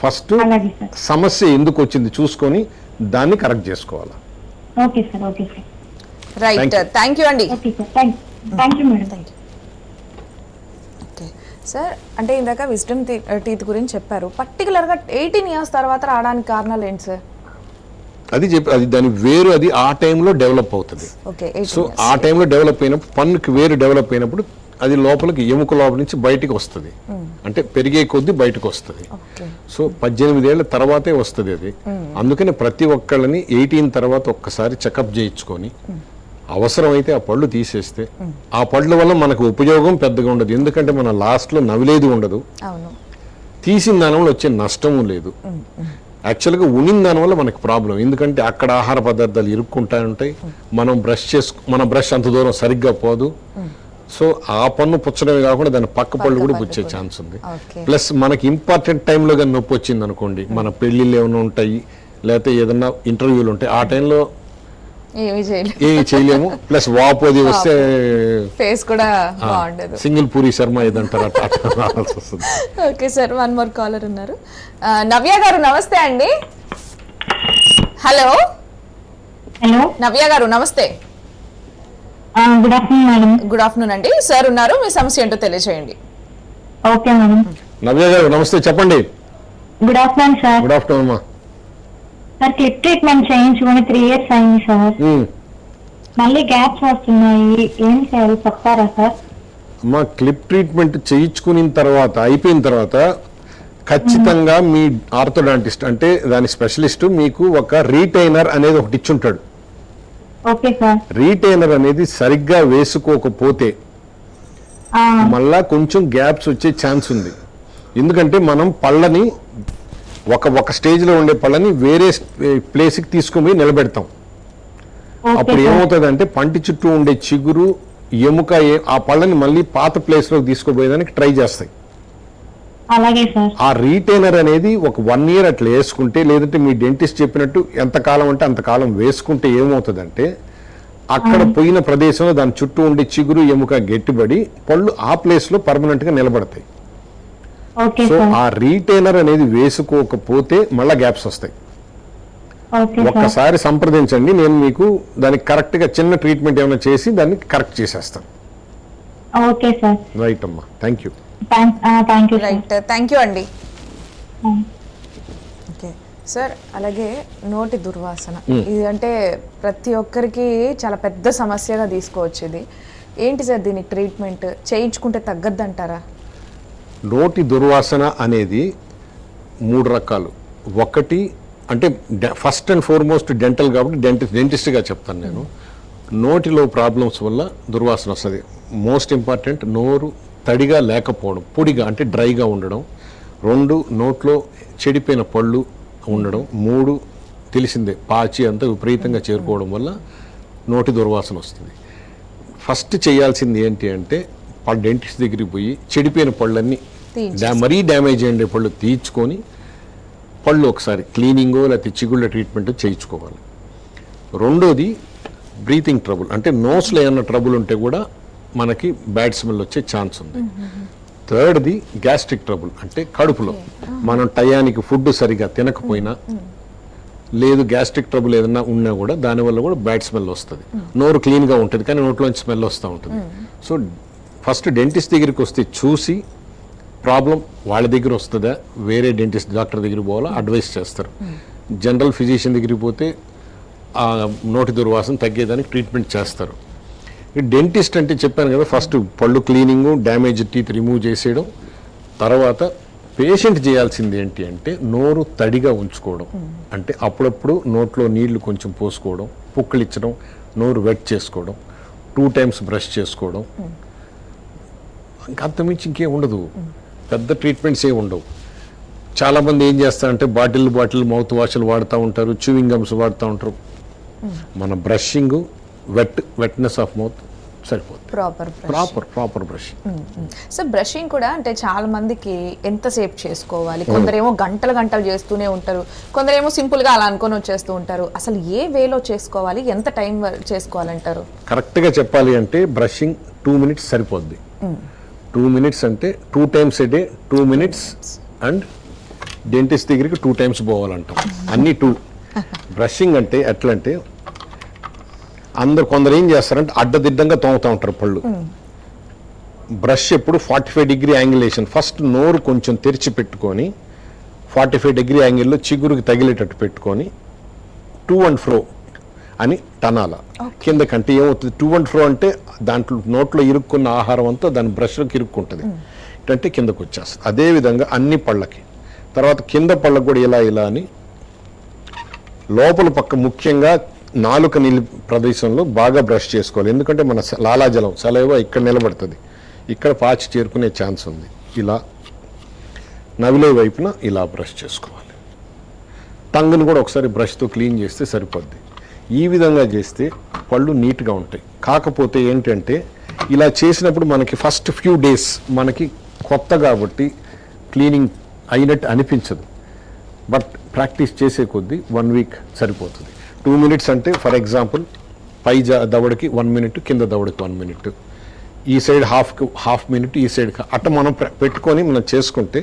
ఫస్ట్ అలాగే సార్. సమస్య ఎందుకు వచ్చింది చూసుకొని దాన్ని కరెక్ట్ చేసుకోవాలి. Okay sir. Okay sir. Right, Thank you. Thank you అండి. Okay sir. Thank you madam. Thank you. Okay sir, అంటే ఇందాక విజ్డమ్ టీత్ గురించి చెప్పారు. పర్టికులర్గా 18 ఇయర్స్ తర్వాత రావడానికి కారణాలు ఏంటి సార్? అది దాని వేరు, అది ఆ టైంలో డెవలప్ అవుతుంది. ఓకే, సో ఆ టైంలో డెవలప్ అయినప్పుడు పన్నుకి వేరు డెవలప్ అయినప్పుడు అది లోపలికి ఎముక లోపల నుంచి బయటికి వస్తుంది. అంటే పెరిగే కొద్దీ బయటకు వస్తుంది. ఓకే. సో 18 ఏళ్ల తర్వాతే వస్తుంది అది. అందుకని ప్రతి ఒక్కళ్ళని 18 తర్వాత ఒక్కసారి చెకప్ చేయించుకొని అవసరమైతే ఆ పళ్ళు తీసేస్తే ఆ పళ్ళ వల్ల మనకు ఉపయోగం పెద్దగా ఉండదు. ఎందుకంటే మన లాస్ట్లో నవిలేది ఉండదు, అవును. తీసిన దానివల్ల వచ్చే నష్టము లేదు. యాక్చువల్గా ఉనిన దానివల్ల మనకు ప్రాబ్లం, ఎందుకంటే అక్కడ ఆహార పదార్థాలు ఇరుక్కుంటా ఉంటాయి. మన బ్రష్ అంత దూరం సరిగ్గా పోదు. సో ఆ పన్ను పుచ్చడమే కాకుండా దాని పక్క పళ్ళు కూడా పుచ్చే ఛాన్స్ ఉంది. ఓకే. ప్లస్ మనకి ఇంపార్టెంట్ టైంలో కానీ నొప్పి వచ్చింది అనుకోండి, మన పెళ్ళిళ్ళు ఏమైనా ఉంటాయి లేకపోతే ఏదన్నా ఇంటర్వ్యూలు ఉంటాయి, ఆ టైంలో ఏమీ చేయలేదు, ఏమి చేయలేము. ప్లస్ వాపు అది వస్తే ఫేస్ కూడా బాగుండదు. సింగిల్ పూరి శర్మ ఏదంటారు అట్లా రావాల్సి వస్తుంది. Okay sir, one more caller ఉన్నారు. నవ్య గారు నమస్తే అండి. హలో హలో, నవ్య గారు నమస్తే. Good afternoon madam. Good afternoon అండి. సార్ ఉన్నారు, మీ సమస్య ఏంటో తెలియజేయండి. Okay madam. నవ్య గారు నమస్తే, చెప్పండి. Good afternoon sir. Good afternoon అమ్మా. సార్, క్లిప్ ట్రీట్మెంట్ చేయించుకొని 3 ఇయర్స్ అయింది సార్. మళ్ళీ గ్యాప్స్ వస్తున్నాయి, ఏం చేయాలి చెప్తారా సార్? అమ్మా క్లిప్ ట్రీట్మెంట్ చేయించుకున్న తర్వాత అయిపోయిన తర్వాత ఖచ్చితంగా మీ ఆర్థోడాంటిస్ట్ అంటే దాని స్పెషలిస్ట్ మీకు ఒక రీటైనర్ అనేది ఒకటి ఇచ్చుంటాడు. Okay sir. రీటైనర్ అనేది సరిగ్గా వేసుకోకపోతే మళ్ళా కొంచెం గ్యాప్స్ వచ్చే ఛాన్స్ ఉంది. ఎందుకంటే మనం పళ్ళని ఒక స్టేజ్లో ఉండే పళ్ళని వేరే ప్లేస్కి తీసుకుని నిలబెడతాం. అప్పుడు ఏమవుతుంది అంటే పంటి చుట్టూ ఉండే చిగురు ఎముక ఆ పళ్ళని మళ్ళీ పాత ప్లేస్లోకి తీసుకుపోయేదానికి ట్రై చేస్తాయి. అలాగే సార్. ఆ రీటైనర్ అనేది ఒక 1 ఇయర్ అట్లా వేసుకుంటే, లేదంటే మీ డెంటిస్ట్ చెప్పినట్టు ఎంతకాలం అంటే అంతకాలం వేసుకుంటే ఏమవుతుందంటే అక్కడ పోయిన ప్రదేశంలో దాని చుట్టూ ఉండే చిగురు ఎముక గట్టిపడి పళ్ళు ఆ ప్లేస్లో పర్మనెంట్గా నిలబడతాయి. Okay so sir. ఆ రీటైనర్ అనేది వేసుకోకపోతే మళ్ళా గ్యాప్స్ వస్తాయి. Okay sir. ఒక్కసారి సంప్రదించండి, నేను మీకు దానికి కరెక్ట్గా చిన్న ట్రీట్మెంట్ ఏమైనా చేసి దాన్ని కరెక్ట్ చేసేస్తాను. Okay sir. రైట్ అమ్మా, thank you. Thank you sir. Right, thank you అండి. ఓకే సార్, అలాగే నోటి దుర్వాసన ఇది అంటే ప్రతి ఒక్కరికి చాలా పెద్ద సమస్యగా తీసుకోవచ్చు. ఇది ఏంటి సార్, దీనికి ట్రీట్మెంట్ చేయించుకుంటే తగ్గద్దు అంటారా? నోటి దుర్వాసన అనేది 3 రకాలు. ఒకటి అంటే ఫస్ట్ అండ్ ఫార్మోస్ట్ డెంటల్ కాబట్టి డెంటిస్ట్గా చెప్తాను నేను. నోటిలో ప్రాబ్లమ్స్ వల్ల దుర్వాసన వస్తుంది. మోస్ట్ ఇంపార్టెంట్ నోరు తడిగా లేకపోవడం, పొడిగా అంటే డ్రైగా ఉండడం. 2 నోట్లో చెడిపోయిన పళ్ళు ఉండడం. 3 తెలిసిందే పాచి అంతా విపరీతంగా చేరుకోవడం వల్ల నోటి దుర్వాసన వస్తుంది. ఫస్ట్ చేయాల్సింది ఏంటి అంటే డెంటిస్ట్ దగ్గరికి పోయి చెడిపోయిన పళ్ళన్నీ మరీ డ్యామేజ్ అయ్యే పళ్ళు తీర్చుకొని పళ్ళు ఒకసారి క్లీనింగో లేకపోతే చిగుళ్ళ ట్రీట్మెంట్ చేయించుకోవాలి. రెండోది బ్రీతింగ్ ట్రబుల్, అంటే నోస్లో ఏమన్నా ట్రబుల్ ఉంటే కూడా మనకి బ్యాడ్ స్మెల్ వచ్చే ఛాన్స్ ఉంది. థర్డ్ది గ్యాస్ట్రిక్ ట్రబుల్, అంటే కడుపులో మనం టయానికి ఫుడ్ సరిగా తినకపోయినా లేదు గ్యాస్ట్రిక్ ట్రబుల్ ఏదన్నా ఉన్నా కూడా దానివల్ల కూడా బ్యాడ్ స్మెల్ వస్తుంది. నోరు క్లీన్గా ఉంటుంది కానీ నోట్లోంచి స్మెల్ వస్తూ ఉంటుంది. సో ఫస్ట్ డెంటిస్ట్ దగ్గరికి వస్తే చూసి ప్రాబ్లం వాళ్ళ దగ్గర వస్తుందా, వేరే డెంటిస్ట్ డాక్టర్ దగ్గరికి పోవాలా అడ్వైస్ చేస్తారు. జనరల్ ఫిజిషియన్ దగ్గరికి పోతే ఆ నోటి దుర్వాసన తగ్గేదానికి ట్రీట్మెంట్ చేస్తారు. డెంటిస్ట్ అంటే చెప్పాను కదా, ఫస్ట్ పళ్ళు క్లీనింగు, డ్యామేజ్ టీత్ రిమూవ్ చేసేయడం. తర్వాత పేషెంట్ చేయాల్సింది ఏంటి అంటే నోరు తడిగా ఉంచుకోవడం. అంటే అప్పుడప్పుడు నోట్లో నీళ్లు కొంచెం పోసుకోవడం, పుక్కలిచ్చడం, నోరు వెట్ చేసుకోవడం, 2 times బ్రష్ చేసుకోవడం. ఇంకా అంతమించి ఇంకేం ఉండదు, పెద్ద ట్రీట్మెంట్స్ ఏమి ఉండవు. చాలామంది ఏం చేస్తారంటే బాటిల్ మౌత్ వాష్లు వాడుతూ ఉంటారు, చూవింగ్ గమ్స్ వాడుతూ ఉంటారు. మన బ్రషింగ్ వెట్నెస్ ఆఫ్ మౌత్ సరిపోతుంది. Proper brushing. సో బ్రషింగ్ కూడా అంటే చాలా మందికి ఎంతసేపు చేసుకోవాలి, కొందరేమో గంటలు చేస్తూనే ఉంటారు, కొందరేమో సింపుల్ గా అలా అనుకొని వచ్చేస్తూ ఉంటారు. అసలు ఏ వేలో చేసుకోవాలి, ఎంత టైం చేసుకోవాలంటారు? కరెక్ట్గా చెప్పాలి అంటే బ్రషింగ్ 2 minutes సరిపోద్ది. 2 minutes అంటే 2 times a day 2 minutes. And dentist దగ్గరికి 2 times పోవాలంటాం, అన్ని 2. బ్రషింగ్ అంటే ఎట్లా అంటే కొందరు ఏం చేస్తారంటే అడ్డదిడ్డంగా తోముతూ ఉంటారు పళ్ళు. బ్రష్ ఎప్పుడు 45 degree యాంగిలేషన్, ఫస్ట్ నోరు కొంచెం తెరిచి పెట్టుకొని 45 degree యాంగిల్లో చిగురుకి తగిలేటట్టు పెట్టుకొని టు అండ్ ఫ్రో అని టనాల కిందకంటే ఏమవుతుంది, టు అండ్ ఫ్రో అంటే దాంట్లో నోట్లో ఇరుక్కున్న ఆహారం అంతా దాని బ్రష్లోకి ఇరుక్కుంటుంది, అంటే కిందకు వచ్చేస్తుంది. అదేవిధంగా అన్ని పళ్ళకి. తర్వాత కింద పళ్ళకు కూడా ఇలా అని లోపల పక్క ముఖ్యంగా నాలుక నీళ్ళ ప్రదేశంలో బాగా బ్రష్ చేసుకోవాలి. ఎందుకంటే మన లాలాజలం సలైవా ఇక్కడ నిలబడుతుంది, ఇక్కడ పాచి చేరుకునే ఛాన్స్ ఉంది. ఇలా నవిలే వైపున ఇలా బ్రష్ చేసుకోవాలి. టంగును కూడా ఒకసారి బ్రష్తో క్లీన్ చేస్తే సరిపోద్ది. ఈ విధంగా చేస్తే పళ్ళు నీట్గా ఉంటాయి. కాకపోతే ఏంటంటే ఇలా చేసినప్పుడు మనకి ఫస్ట్ ఫ్యూ డేస్ మనకి కొత్త కాబట్టి క్లీనింగ్ అయినట్టు అనిపించదు. బట్ ప్రాక్టీస్ చేసే కొద్దీ 1 week సరిపోతుంది. 2 minutes అంటే ఫర్ ఎగ్జాంపుల్ పై దవడకి 1 minute, కింద దవడకి 1 minute, ఈ సైడ్ హాఫ్ మినిట్, ఈ సైడ్ అట్ట మనం పెట్టుకొని మనం చేసుకుంటే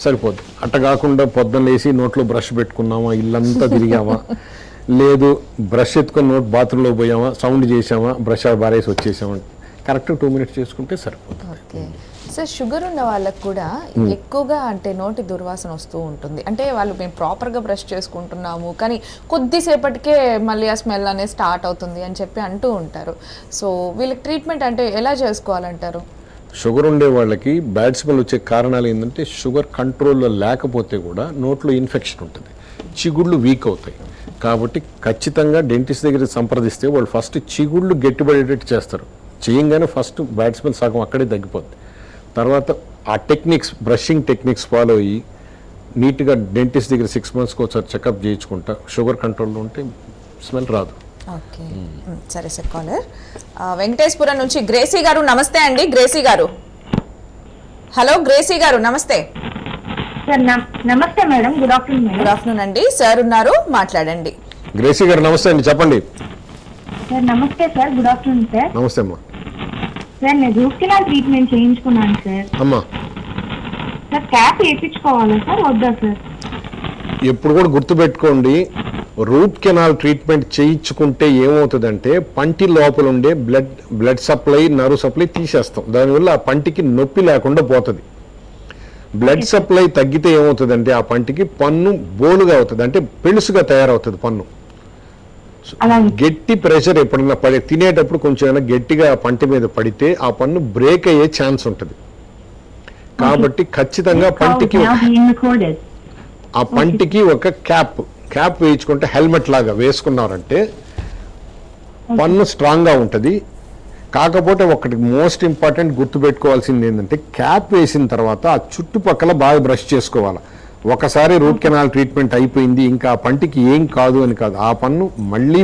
సరిపోద్ది. అట్ట కాకుండా పొద్దున్న లేసి నోట్లో బ్రష్ పెట్టుకున్నామా, ఇల్లంతా తిరిగామా, లేదు బ్రష్ ఎత్తుకొని నోట్ బాత్రూంలో పోయామా, సౌండ్ చేసామా, బ్రష్ బారేసి వచ్చేసామా, కరెక్ట్ 2 minutes చేసుకుంటే సరిపోతుంది. సార్ షుగర్ ఉన్న వాళ్ళకు కూడా ఎక్కువగా అంటే నోటి దుర్వాసన వస్తూ ఉంటుంది. అంటే వాళ్ళు మేము ప్రాపర్గా బ్రష్ చేసుకుంటున్నాము కానీ కొద్దిసేపటికే మళ్ళీ ఆ స్మెల్ అనేది స్టార్ట్ అవుతుంది అని చెప్పి అంటూ ఉంటారు. సో వీళ్ళకి ట్రీట్మెంట్ అంటే ఎలా చేసుకోవాలంటారు? షుగర్ ఉండే వాళ్ళకి బ్యాడ్ స్మెల్ వచ్చే కారణాలు ఏంటంటే షుగర్ కంట్రోల్లో లేకపోతే కూడా నోట్లో ఇన్ఫెక్షన్ ఉంటుంది, చిగుళ్ళు వీక్ అవుతాయి. కాబట్టి ఖచ్చితంగా డెంటిస్ట్ దగ్గర సంప్రదిస్తే వాళ్ళు ఫస్ట్ చిగుళ్ళు గట్టిపడేటట్టు చేస్తారు. చేయంగానే ఫస్ట్ బ్యాడ్ స్మెల్ సగం అక్కడే తగ్గిపోద్ది. తర్వాత ఆ టెక్నిక్స్, బ్రషింగ్ టెక్నిక్స్ ఫాలో అయ్యి నీట్గా డెంటిస్ట్ దగ్గర 6 monthsకి ఒకసారి చెకప్ చేయించుకుంటా షుగర్ కంట్రోల్లో ఉంటే స్మెల్ రాదు. ఓకే సరే సార్. కాలర్ వెంకటేశ్వరం నుంచి గ్రేసీ గారు. నమస్తే అండి గ్రేసీ గారు. హలో గ్రేసీ గారు నమస్తే. నమస్తే మేడం. గుడ్ ఆఫ్టర్నూన్ అండి. సార్ ఉన్నారు, మాట్లాడండి. గ్రేసీ గారు నమస్తే అండి, చెప్పండి. సార్ నమస్తే సార్. Good afternoon sir. నమస్తే అమ్మా. సార్ నేను రూట్ కెనాల్ ట్రీట్మెంట్ చేయించుకున్నాను సార్. అమ్మా సార్ క్యాప్ వేయించుకోవాలా సార్ వద్దా సార్? ఎప్పుడు కూడా గుర్తుపెట్టుకోండి, రూట్ కెనాల్ ట్రీట్మెంట్ చేయించుకుంటే ఏమవుతుందంటే పంటి లోపల ఉండే బ్లడ్ సప్లై, నర్వ్ సప్లై తీసేస్తాం. దానివల్ల ఆ పంటికి నొప్పి లేకుండా పోతుంది. బ్లడ్ సప్లై తగ్గితే ఏమవుతుందంటే ఆ పంటికి పన్ను బోలుగా అవుతుంది, అంటే పెళుసుగా తయారవుతుంది పన్ను. గట్టి ప్రెషర్ ఎప్పుడైనా తినేటప్పుడు కొంచెం ఏమైనా గట్టిగా పంటి మీద పడితే ఆ పన్ను బ్రేక్ అయ్యే ఛాన్స్ ఉంటుంది. కాబట్టి ఖచ్చితంగా ఆ పంటికి ఒక క్యాప్ క్యాప్ వేయించుకుంటే హెల్మెట్ లాగా వేసుకున్నారంటే పన్ను స్ట్రాంగ్గా ఉంటుంది. కాకపోతే ఒకటి మోస్ట్ ఇంపార్టెంట్ గుర్తుపెట్టుకోవాల్సింది ఏంటంటే క్యాప్ వేసిన తర్వాత ఆ చుట్టుపక్కల బాగా బ్రష్ చేసుకోవాలి. ఒకసారి రూట్ కెనాల్ ట్రీట్మెంట్ అయిపోయింది ఇంకా ఆ పంటికి ఏం కాదు అని కాదు, ఆ పన్ను మళ్ళీ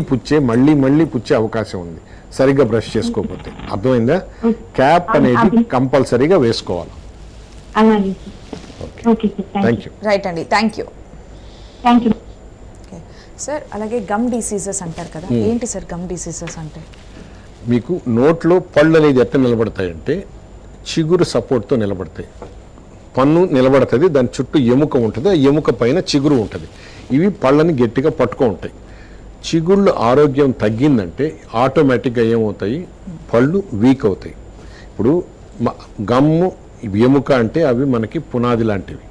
పుచ్చే అవకాశం ఉంది సరిగ్గా బ్రష్ చేసుకోకపోతే. అర్థమైందా? క్యాప్ అనేది కంపల్సరీగా వేసుకోవాలి. అలాగే సార్. Okay sir, thank you. Right అండి, thank you. Thank you. Sir అలాగే గమ్ డిసీజెస్ అంటారు కదా, ఏంటి సార్ గమ్ డిసీజెస్ అంటే? మీకు నోట్లో పళ్ళు అనేది ఎట్లా నిలబడతాయంటే చిగురు సపోర్ట్తో నిలబడతాయి. పన్ను నిలబడుతుంది, దాని చుట్టూ ఎముక ఉంటుంది, ఆ ఎముక పైన చిగురు ఉంటుంది. ఇవి పళ్ళని గట్టిగా పట్టుకో ఉంటాయి. చిగుళ్ళు ఆరోగ్యం తగ్గిందంటే ఆటోమేటిక్గా ఏమవుతాయి, పళ్ళు వీక్ అవుతాయి. ఇప్పుడు గమ్ము ఎముక అంటే అవి మనకి పునాది లాంటివి.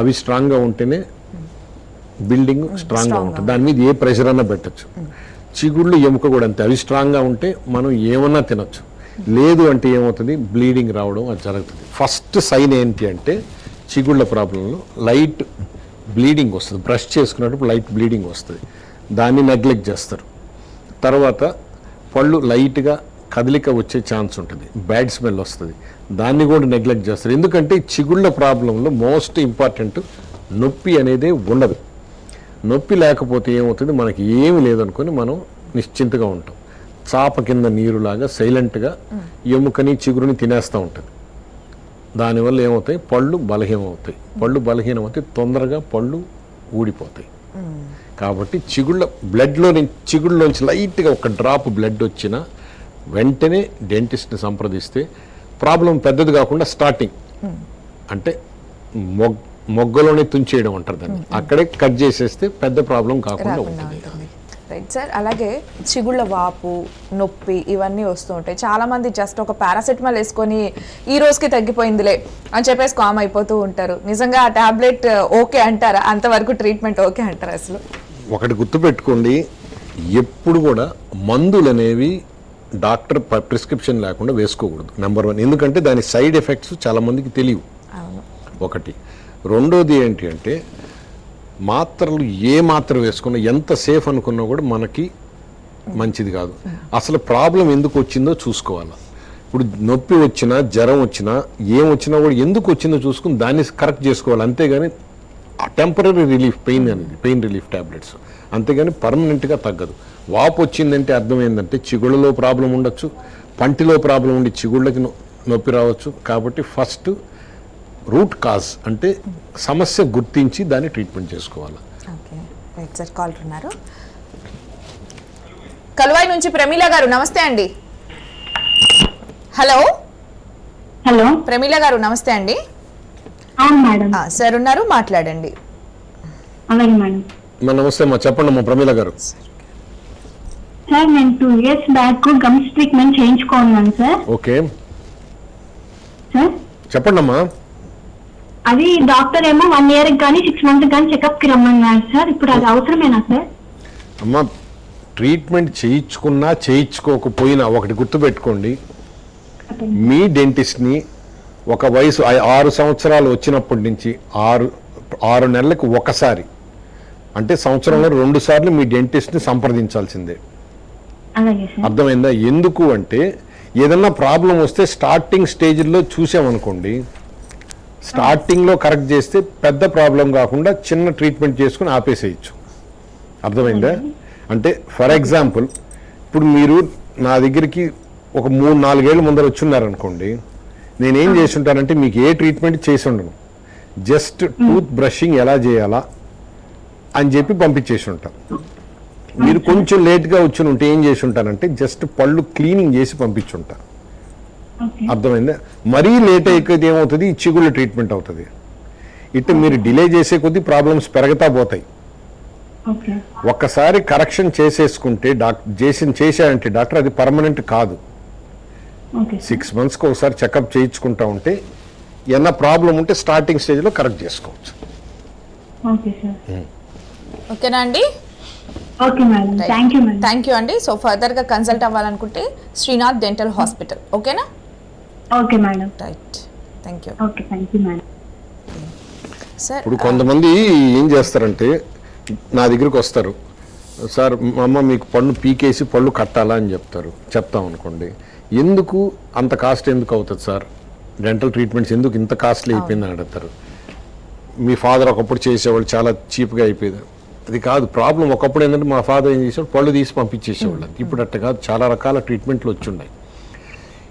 అవి స్ట్రాంగ్గా ఉంటేనే బిల్డింగ్ స్ట్రాంగ్గా ఉంటుంది, దాని మీద ఏ ప్రెషర్ అన్నా పెట్టచ్చు. చిగుళ్ళు ఎముక కూడా అంతే, అవి స్ట్రాంగ్గా ఉంటే మనం ఏమన్నా తినొచ్చు. లేదు అంటే ఏమవుతుంది, బ్లీడింగ్ రావడం అది జరుగుతుంది. ఫస్ట్ సైన్ ఏంటి అంటే చిగుళ్ళ ప్రాబ్లంలో లైట్ బ్లీడింగ్ వస్తుంది, బ్రష్ చేసుకున్నప్పుడు లైట్ బ్లీడింగ్ వస్తుంది, దాన్ని నెగ్లెక్ట్ చేస్తారు. తర్వాత పళ్ళు లైట్గా కదలిక వచ్చే ఛాన్స్ ఉంటుంది, బ్యాడ్ స్మెల్ వస్తుంది, దాన్ని కూడా నెగ్లెక్ట్ చేస్తారు. ఎందుకంటే చిగుళ్ళ ప్రాబ్లంలో మోస్ట్ ఇంపార్టెంట్ నొప్పి అనేది ఉండదు. నొప్పి లేకపోతే ఏమవుతుంది, మనకి ఏమి లేదనుకొని మనం నిశ్చింతగా ఉంటాం. చాప కింద నీరులాగా సైలెంట్గా ఎముకని చిగురుని తినేస్తూ ఉంటుంది. దానివల్ల ఏమవుతాయి, పళ్ళు బలహీనమవుతాయి. పళ్ళు బలహీనమవుతాయి, తొందరగా పళ్ళు ఊడిపోతాయి. కాబట్టి చిగుళ్ళలోంచి లైట్గా ఒక డ్రాప్ బ్లడ్ వచ్చినా వెంటనే డెంటిస్ట్ని సంప్రదిస్తే ప్రాబ్లం పెద్దది కాకుండా స్టార్టింగ్ అంటే మొగ్గలోనే తుంచేయడం అంటారు దాన్ని, అక్కడే కట్ చేసేస్తే పెద్ద ప్రాబ్లం కాకుండా ఉంటుంది. Right sir. అలాగే చిగుళ్ళ వాపు, నొప్పి ఇవన్నీ వస్తూ ఉంటాయి. చాలామంది జస్ట్ ఒక పారాసెటమాల్ వేసుకొని ఈ రోజుకి తగ్గిపోయిందిలే అని చెప్పేసి కామ్ అయిపోతూ ఉంటారు. నిజంగా ఆ టాబ్లెట్ ఓకే అంటారా? అంతవరకు ట్రీట్మెంట్ ఓకే అంటారా? అసలు ఒకటి గుర్తుపెట్టుకోండి, ఎప్పుడు కూడా మందులు అనేవి డాక్టర్ ప్రిస్క్రిప్షన్ లేకుండా వేసుకోకూడదు. నెంబర్ 1, ఎందుకంటే దాని సైడ్ ఎఫెక్ట్స్ చాలామందికి తెలియవు. ఒకటి. రెండోది ఏంటి అంటే మాత్రలు ఏ మాత్ర వేసుకున్నా ఎంత సేఫ్ అనుకున్నా కూడా మనకి మంచిది కాదు. అసలు ప్రాబ్లం ఎందుకు వచ్చిందో చూసుకోవాలి. ఇప్పుడు నొప్పి వచ్చినా జ్వరం వచ్చినా ఏం వచ్చినా కూడా ఎందుకు వచ్చిందో చూసుకుని దాన్ని కరెక్ట్ చేసుకోవాలి. అంతేగాని temporary relief pain relief tablets, అంతేగాని పర్మనెంట్గా తగ్గదు. వాపు వచ్చిందంటే అర్థం ఏంటంటే చిగుళ్ళలో ప్రాబ్లం ఉండొచ్చు, పంటిలో ప్రాబ్లం ఉండి చిగుళ్ళకి నొప్పి రావచ్చు. కాబట్టి ఫస్ట్ రూట్ కాజ్ అంటే సమస్య గుర్తించి దాన్ని ట్రీట్మెంట్ చేసుకోవాలి. Okay right sir. కాల్ ఉన్నారు కలువాయి నుంచి ప్రమీల గారు, నమస్తే అండి. హలో హలో ప్రమీల గారు, నమస్తే అండి. అవును మేడం. సార్ ఉన్నారు, మాట్లాడండి. అలాగే మేడం. నమస్తే అమ్మా, చెప్పండి అమ్మా ప్రమీల గారు. సార్ నేను 2 years బ్యాక్ గమ్స్ ట్రీట్మెంట్ చేయించుకున్నాను సార్. ఓకే సార్ చెప్పండి అమ్మా. అది డాక్టర్ ఏమో 1 year కానీ 6 months కానీ చెకప్ కి రమ్మన్నారు సార్. ఇప్పుడు అది అవసరమేనా సార్? అమ్మా ట్రీట్మెంట్ చేయించుకున్నా చేయించుకోకపోయినా ఒకటి గుర్తుపెట్టుకోండి, మీ డెంటిస్ట్ని ఒక వయసు 6 సంవత్సరాలు వచ్చినప్పటి నుంచి 6 నెలలకు ఒకసారి అంటే సంవత్సరంలో 2 సార్లు మీ డెంటిస్ట్ని సంప్రదించాల్సిందే. అలాగే సార్. అర్థమైందా? ఎందుకు అంటే ఏదన్నా ప్రాబ్లం వస్తే స్టార్టింగ్ స్టేజ్లో చూసామనుకోండి, స్టార్టింగ్లో కరెక్ట్ చేస్తే పెద్ద ప్రాబ్లం కాకుండా చిన్న ట్రీట్మెంట్ చేసుకుని ఆపేసేయచ్చు. అర్థమైందా? అంటే ఫర్ ఎగ్జాంపుల్ ఇప్పుడు మీరు నా దగ్గరికి ఒక 3-4 ఏళ్ళ ముందర వచ్చున్నారనుకోండి, నేనేం చేసి ఉంటానంటే మీకు ఏ ట్రీట్మెంట్ చేసి ఉండను, జస్ట్ టూత్ బ్రషింగ్ ఎలా చేయాలా అని చెప్పి పంపించేసి ఉంటాను. మీరు కొంచెం లేట్గా వచ్చి ఉంటే ఏం చేసి ఉంటానంటే జస్ట్ పళ్ళు క్లీనింగ్ చేసి పంపించుంటాను. అర్థమైందా? మరీ లేట్ అయితే ఏమవుతుంది, ఈ చిగుళ్ళ ట్రీట్మెంట్ అవుతుంది. ఇట్లా మీరు డిలే చేసే కొద్దీ ప్రాబ్లమ్స్ పెరుగుతా పోతాయి. ఒక్కసారి కరెక్షన్ చేసేసుకుంటే చేశారంటే డాక్టర్ అది పర్మనెంట్ కాదు. 6 monthsకి ఒకసారి చెకప్ చేయించుకుంటా ఉంటే ఏమన్నా ప్రాబ్లం ఉంటే స్టార్టింగ్ స్టేజ్లో కరెక్ట్ చేసుకోవచ్చు. ఓకేనా అండి? ఓకే మేడం, థ్యాంక్ యూ అండి. సో ఫర్దర్గా కన్సల్ట్ అవ్వాలనుకుంటే శ్రీనాథ్ డెంటల్ హాస్పిటల్. ఓకేనా? Okay madam. Right, thank you. Okay, thank you madam. Sir ఇప్పుడు కొంతమంది ఏం చేస్తారంటే నా దగ్గరికి వస్తారు, సార్ మా అమ్మ మీకు పన్ను పీకేసి పళ్ళు కట్టాలా అని చెప్తాం అనుకోండి. ఎందుకు అంత కాస్ట్ ఎందుకు అవుతుంది సార్, డెంటల్ ట్రీట్మెంట్స్ ఎందుకు ఇంత కాస్ట్లీ అయిపోయిందని అడుగుతారు. మీ ఫాదర్ ఒకప్పుడు చేసేవాళ్ళు చాలా చీప్గా అయిపోయేది. అది కాదు ప్రాబ్లం. ఒకప్పుడు ఏంటంటే మా ఫాదర్ ఏం చేసేవాడు, పళ్ళు తీసి పంపించేసేవాళ్ళు. ఇప్పుడు అట్ట కాదు, చాలా రకాల ట్రీట్మెంట్లు వచ్చున్నాయి.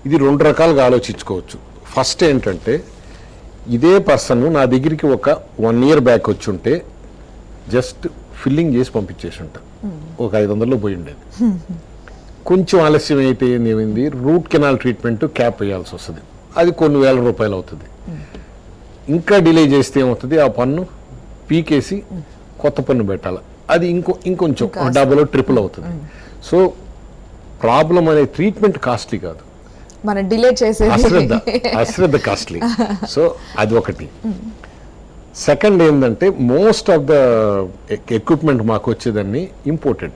ఇది 2 రకాలుగా ఆలోచించుకోవచ్చు. ఫస్ట్ ఏంటంటే, ఇదే పర్సన్ నా దగ్గరికి ఒక 1 year బ్యాక్ వచ్చి ఉంటే జస్ట్ ఫిల్లింగ్ చేసి పంపించేసి ఉంటా, ఒక 500లో పోయి ఉండేది. కొంచెం ఆలస్యం అయితే ఏమైంది, రూట్ కెనాల్ ట్రీట్మెంట్ క్యాప్ వేయాల్సి వస్తుంది, అది కొన్ని వేల రూపాయలు అవుతుంది. ఇంకా డిలే చేస్తే ఏమవుతుంది, ఆ పన్ను పీకేసి కొత్త పన్ను పెట్టాలి, అది ఇంకొంచెం డబుల్ ట్రిపుల్ అవుతుంది. సో ప్రాబ్లం అనే ట్రీట్మెంట్ కాస్ట్లీ కాదు, మనం డిలే చేసే అశ్రద్ధ కాస్ట్లీ. సో అది ఒకటి. సెకండ్ ఏంటంటే, మోస్ట్ ఆఫ్ ద ఎక్విప్మెంట్ మాకు వచ్చేదాన్ని ఇంపోర్టెడ్.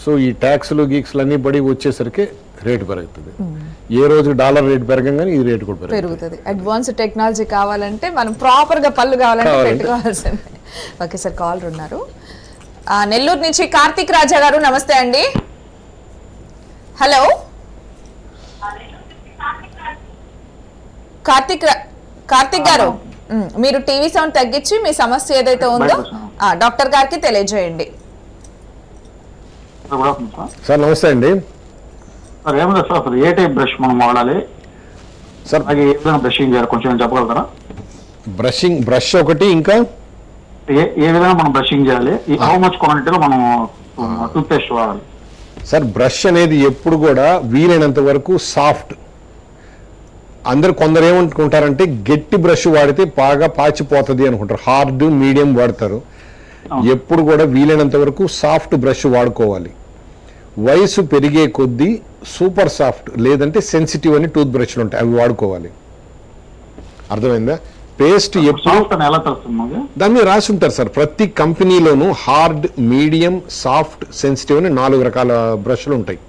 సో ఈ ట్యాక్స్లు గీక్స్లు అన్ని బడి వచ్చేసరికి రేటు పెరుగుతుంది. ఏ రోజు డాలర్ రేటు పెరగంగానే ఈ రేటు కూడా పెరుగుతుంది. అడ్వాన్స్ టెక్నాలజీ కావాలంటే మనం ప్రాపర్ గా పళ్ళు కావాలంటే పెట్టుకోవాల్సిందే. ఓకే సార్, కాలర్ ఉన్నారు నెల్లూరు నుంచి కార్తిక్ రాజా గారు. నమస్తే అండి. హలో కార్తిక్ గారు, మీరు టీవీ సౌండ్ తగ్గించి మీ సమస్య ఏదైతే ఉందో డాక్టర్ గారికి తెలియజేయండి. సార్ నమస్తే అండి. సార్ ఏమైనా సార్ అసలు ఏ టైప్ బ్రష్ మనం వాడాలి సార్? అలాగే ఏ విధంగా బ్రషింగ్ చేయాలి కొంచెం చెప్పగలుగుతారా? బ్రష్ ఒకటి, ఇంకా ఏ విధంగా మనం బ్రషింగ్ చేయాలి, హౌ మచ్ క్వాంటిటీలో మనం టూత్ పేస్ట్ వాడాలి? సార్ బ్రష్ అనేది ఎప్పుడు కూడా వీలైనంత వరకు సాఫ్ట్. కొందరు ఏమనుకుంటారంటే గట్టి బ్రష్ వాడితే బాగా పాచిపోతుంది అనుకుంటారు, హార్డ్ మీడియం వాడతారు. ఎప్పుడు కూడా వీలైనంత వరకు సాఫ్ట్ బ్రష్ వాడుకోవాలి. వయసు పెరిగే కొద్దీ సూపర్ సాఫ్ట్ లేదంటే సెన్సిటివ్ అని టూత్ బ్రష్లు ఉంటాయి, అవి వాడుకోవాలి. అర్థమైందా? పేస్ట్ ఎప్పుడు ఎలా తెలుస్తుంది? దాని మీద రాసి ఉంటారు సార్. ప్రతి కంపెనీలోనూ హార్డ్, మీడియం, సాఫ్ట్, సెన్సిటివ్ అని 4 రకాల బ్రష్లు ఉంటాయి,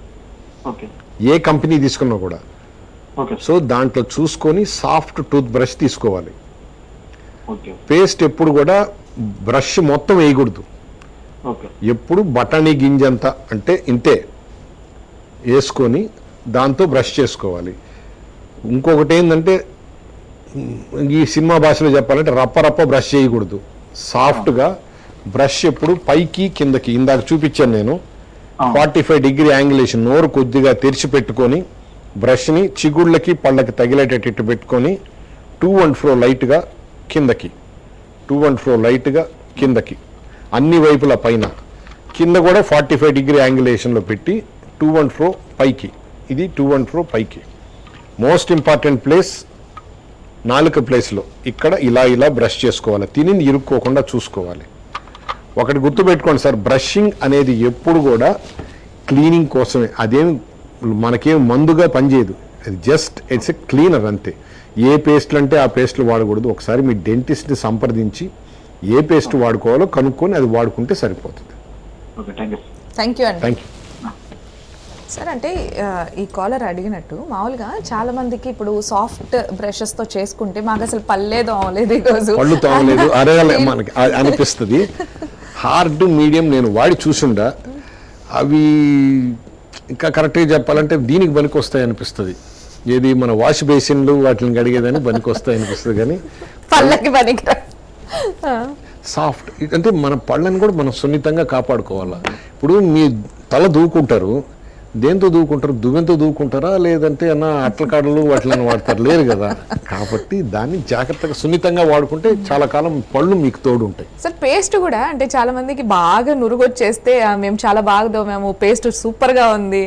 ఏ కంపెనీ తీసుకున్నా కూడా. సో దాంట్లో చూసుకొని సాఫ్ట్ టూత్ బ్రష్ తీసుకోవాలి. పేస్ట్ ఎప్పుడు కూడా బ్రష్ మొత్తం వేయకూడదు, ఎప్పుడు బఠానీ గింజంత అంటే ఇంతే వేసుకొని దాంతో బ్రష్ చేసుకోవాలి. ఇంకొకటి ఏంటంటే, ఈ సినిమా భాషలో చెప్పాలంటే రప్ప బ్రష్ చేయకూడదు. సాఫ్ట్గా బ్రష్ ఎప్పుడు పైకి కిందకి, ఇందాక చూపించాను నేను 45 degree యాంగిలేషన్, నోరు కొద్దిగా తెరిచి పెట్టుకొని బ్రష్ని చిగుళ్ళకి పళ్ళకి తగిలేటట్టు పెట్టుకొని 2 and fro లైట్గా కిందకి, 2 and fro లైట్గా కిందకి, అన్ని వైపుల పైన కింద కూడా 45 degree యాంగిలేషన్లో పెట్టి 2 and fro పైకి, ఇది 2 and fro పైకి. మోస్ట్ ఇంపార్టెంట్ ప్లేస్ నాలుక ప్లేస్లో, ఇక్కడ ఇలా బ్రష్ చేసుకోవాలి, తిని ఇరుక్కోకుండా చూసుకోవాలి. ఒకటి గుర్తుపెట్టుకోండి సార్, బ్రషింగ్ అనేది ఎప్పుడు కూడా క్లీనింగ్ కోసమే, అదేం మనకేం మందుగా పనిచేయదు, అది జస్ట్ ఇట్స్ ఎ క్లీనర్ అంతే. ఏ పేస్ట్లు అంటే ఆ పేస్ట్లు వాడకూడదు. ఒకసారి మీ డెంటిస్ట్ని సంప్రదించి ఏ పేస్ట్ వాడుకోవాలో కనుక్కొని అది వాడుకుంటే సరిపోతుంది. థ్యాంక్ యూ అండి. Thank you sir. అంటే ఈ కాలర్ అడిగినట్టు మామూలుగా చాలా మందికి ఇప్పుడు సాఫ్ట్ బ్రషెస్ తో చేసుకుంటే మాకు అసలు పళ్ళేదో అవ్వలేదు, ఈరోజు పళ్ళు తోమలేదు అరే మనకి అనిపిస్తుంది. హార్డ్, మీడియం నేను వాడి చూసుండా, అవి ఇంకా కరెక్ట్గా చెప్పాలంటే దీనికి పనికి వస్తాయి అనిపిస్తుంది. ఏది మన వాష్ బేసిన్లు వాటిని కడిగేదని పనికి వస్తాయి అనిపిస్తుంది, కానీ పళ్ళకి పనికి సాఫ్ట్ అంటే మన పళ్ళని కూడా మనం సున్నితంగా కాపాడుకోవాలి. ఇప్పుడు మీ తల దూకుంటారు, దేంతో దూకుంటారు? దువ్వెంతో దూకుంటారా, లేదంటే అన్న అట్ల కాడలు వాటిని వాడతారు? లేదు కదా. కాబట్టి దాన్ని జాగ్రత్తగా సున్నితంగా వాడుకుంటే చాలా కాలం పళ్ళు మీకు తోడు ఉంటాయి. సార్ పేస్ట్ కూడా అంటే చాలా మందికి బాగా నురుగొచ్చేస్తే మేము చాలా బాగా దోమాము, పేస్ట్ సూపర్ గా ఉంది,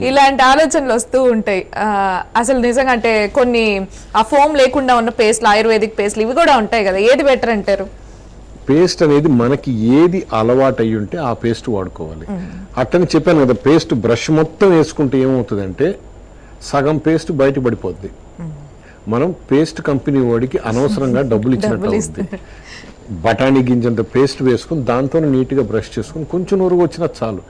ఇలాంటి ఆలోచనలు వస్తూ ఉంటాయి. అసలు నిజంగా అంటే కొన్ని ఆ ఫోమ్ లేకుండా ఉన్న పేస్ట్లు, ఆయుర్వేదిక్ పేస్ట్లు ఇవి కూడా ఉంటాయి కదా, ఏది బెటర్ అంటారు? పేస్ట్ అనేది మనకి ఏది అలవాటు అయ్యి ఉంటే ఆ పేస్ట్ వాడుకోవాలి. అట్టని చెప్పాను కదా, పేస్ట్ బ్రష్ మొత్తం వేసుకుంటే ఏమవుతుందంటే సగం పేస్ట్ బయట పడిపోద్ది. మనం పేస్ట్ కంపెనీ వాడికి అనవసరంగా డబ్బులు ఇచ్చినట్టు అవుతుంది. బఠానీ గింజంత పేస్ట్ వేసుకుని దాంతో నీట్గా బ్రష్ చేసుకుని కొంచెం నూరుగు వచ్చినా చాలు.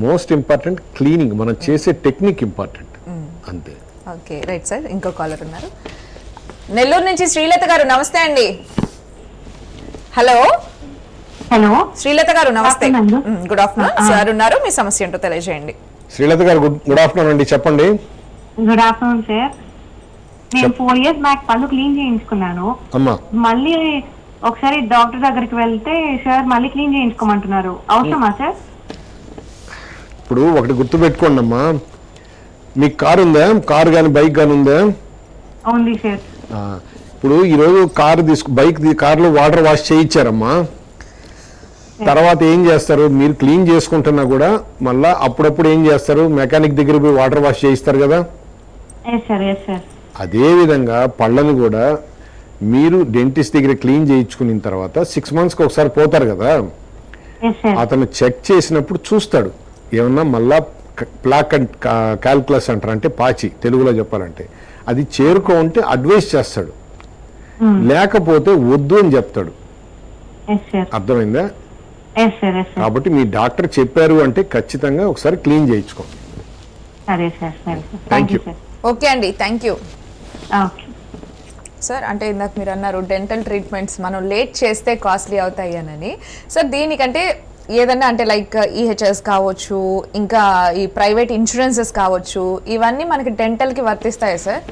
మోస్ట్ ఇంపార్టెంట్ క్లీనింగ్, మనం చేసే టెక్నిక్ ఇంపార్టెంట్ అంతే. Okay right sir. ఇంకో కాలర్ ఉన్నారు నెల్లూరు నుంచి శ్రీలత గారు. నమస్తే అండి. హలో హలో శ్రీలత గారు నమస్తే. Good afternoon. Good afternoon. Sir ఉన్నారు, మీ సమస్య ఏంటో తెలియజేయండి. శ్రీలత గారు గుడ్ ఆఫ్టర్నూన్ అండి, చెప్పండి. Good afternoon sir. నేను 4 years బ్యాక్ పళ్ళు క్లీన్ చేయించుకున్నాను. అమ్మా, మళ్ళీ ఒకసారి డాక్టర్ దగ్గరికి వెళ్తే సార్ మళ్ళీ క్లీన్ చేయించుకోమంటున్నారు. అవసరమా సార్? ఇప్పుడు ఒకటి గుర్తుపెట్టుకోండి అమ్మా, మీకు కారు ఉందా? కారు కానీ బైక్ కానీ ఉందా? ఉంది సార్. ఆ, ఇప్పుడు ఈరోజు కార్లో వాటర్ వాష్ చేయించారమ్మా. తర్వాత ఏం చేస్తారు, మీరు క్లీన్ చేసుకుంటున్నా కూడా మళ్ళా అప్పుడప్పుడు ఏం చేస్తారు, మెకానిక్ దగ్గర పోయి వాటర్ వాష్ చేయిస్తారు కదా. Yes sir, yes sir. అదే విధంగా పళ్ళను కూడా మీరు డెంటిస్ట్ దగ్గర క్లీన్ చేయించుకున్న తర్వాత 6 monthsకి ఒకసారి పోతారు కదా. Yes sir. అతను చెక్ చేసినప్పుడు చూస్తాడు ఏమన్నా మళ్ళా ప్లాక్ అండ్ క్యాల్కులస్ అంటారు, అంటే పాచి తెలుగులో చెప్పాలంటే అది చేరుకో ఉంటే అడ్వైస్ చేస్తాడు, లేకపోతే వద్దు అని చెప్తాడు. Yes sir. అర్థమైందా? Yes sir, yes sir. కాబట్టి మీ డాక్టర్ చెప్పారు అంటే ఖచ్చితంగా ఒకసారి క్లీన్ చేయించుకోండి. సరే సార్, సరే sir. Thank thank you you. Sir. Okay అండి, థ్యాంక్ యూ. ఓకే సార్, అంటే ఇందాక మీరు అన్నారు డెంటల్ ట్రీట్మెంట్స్ మనం లేట్ చేస్తే కాస్ట్లీ అవుతాయి అని. సార్ దీనికంటే ఏదన్నా అంటే లైక్ ఈహెచ్ఎస్ కావచ్చు, ఇంకా ఈ ప్రైవేట్ ఇన్సూరెన్సెస్ కావచ్చు, ఇవన్నీ మనకి డెంటల్కి వర్తిస్తాయా సార్?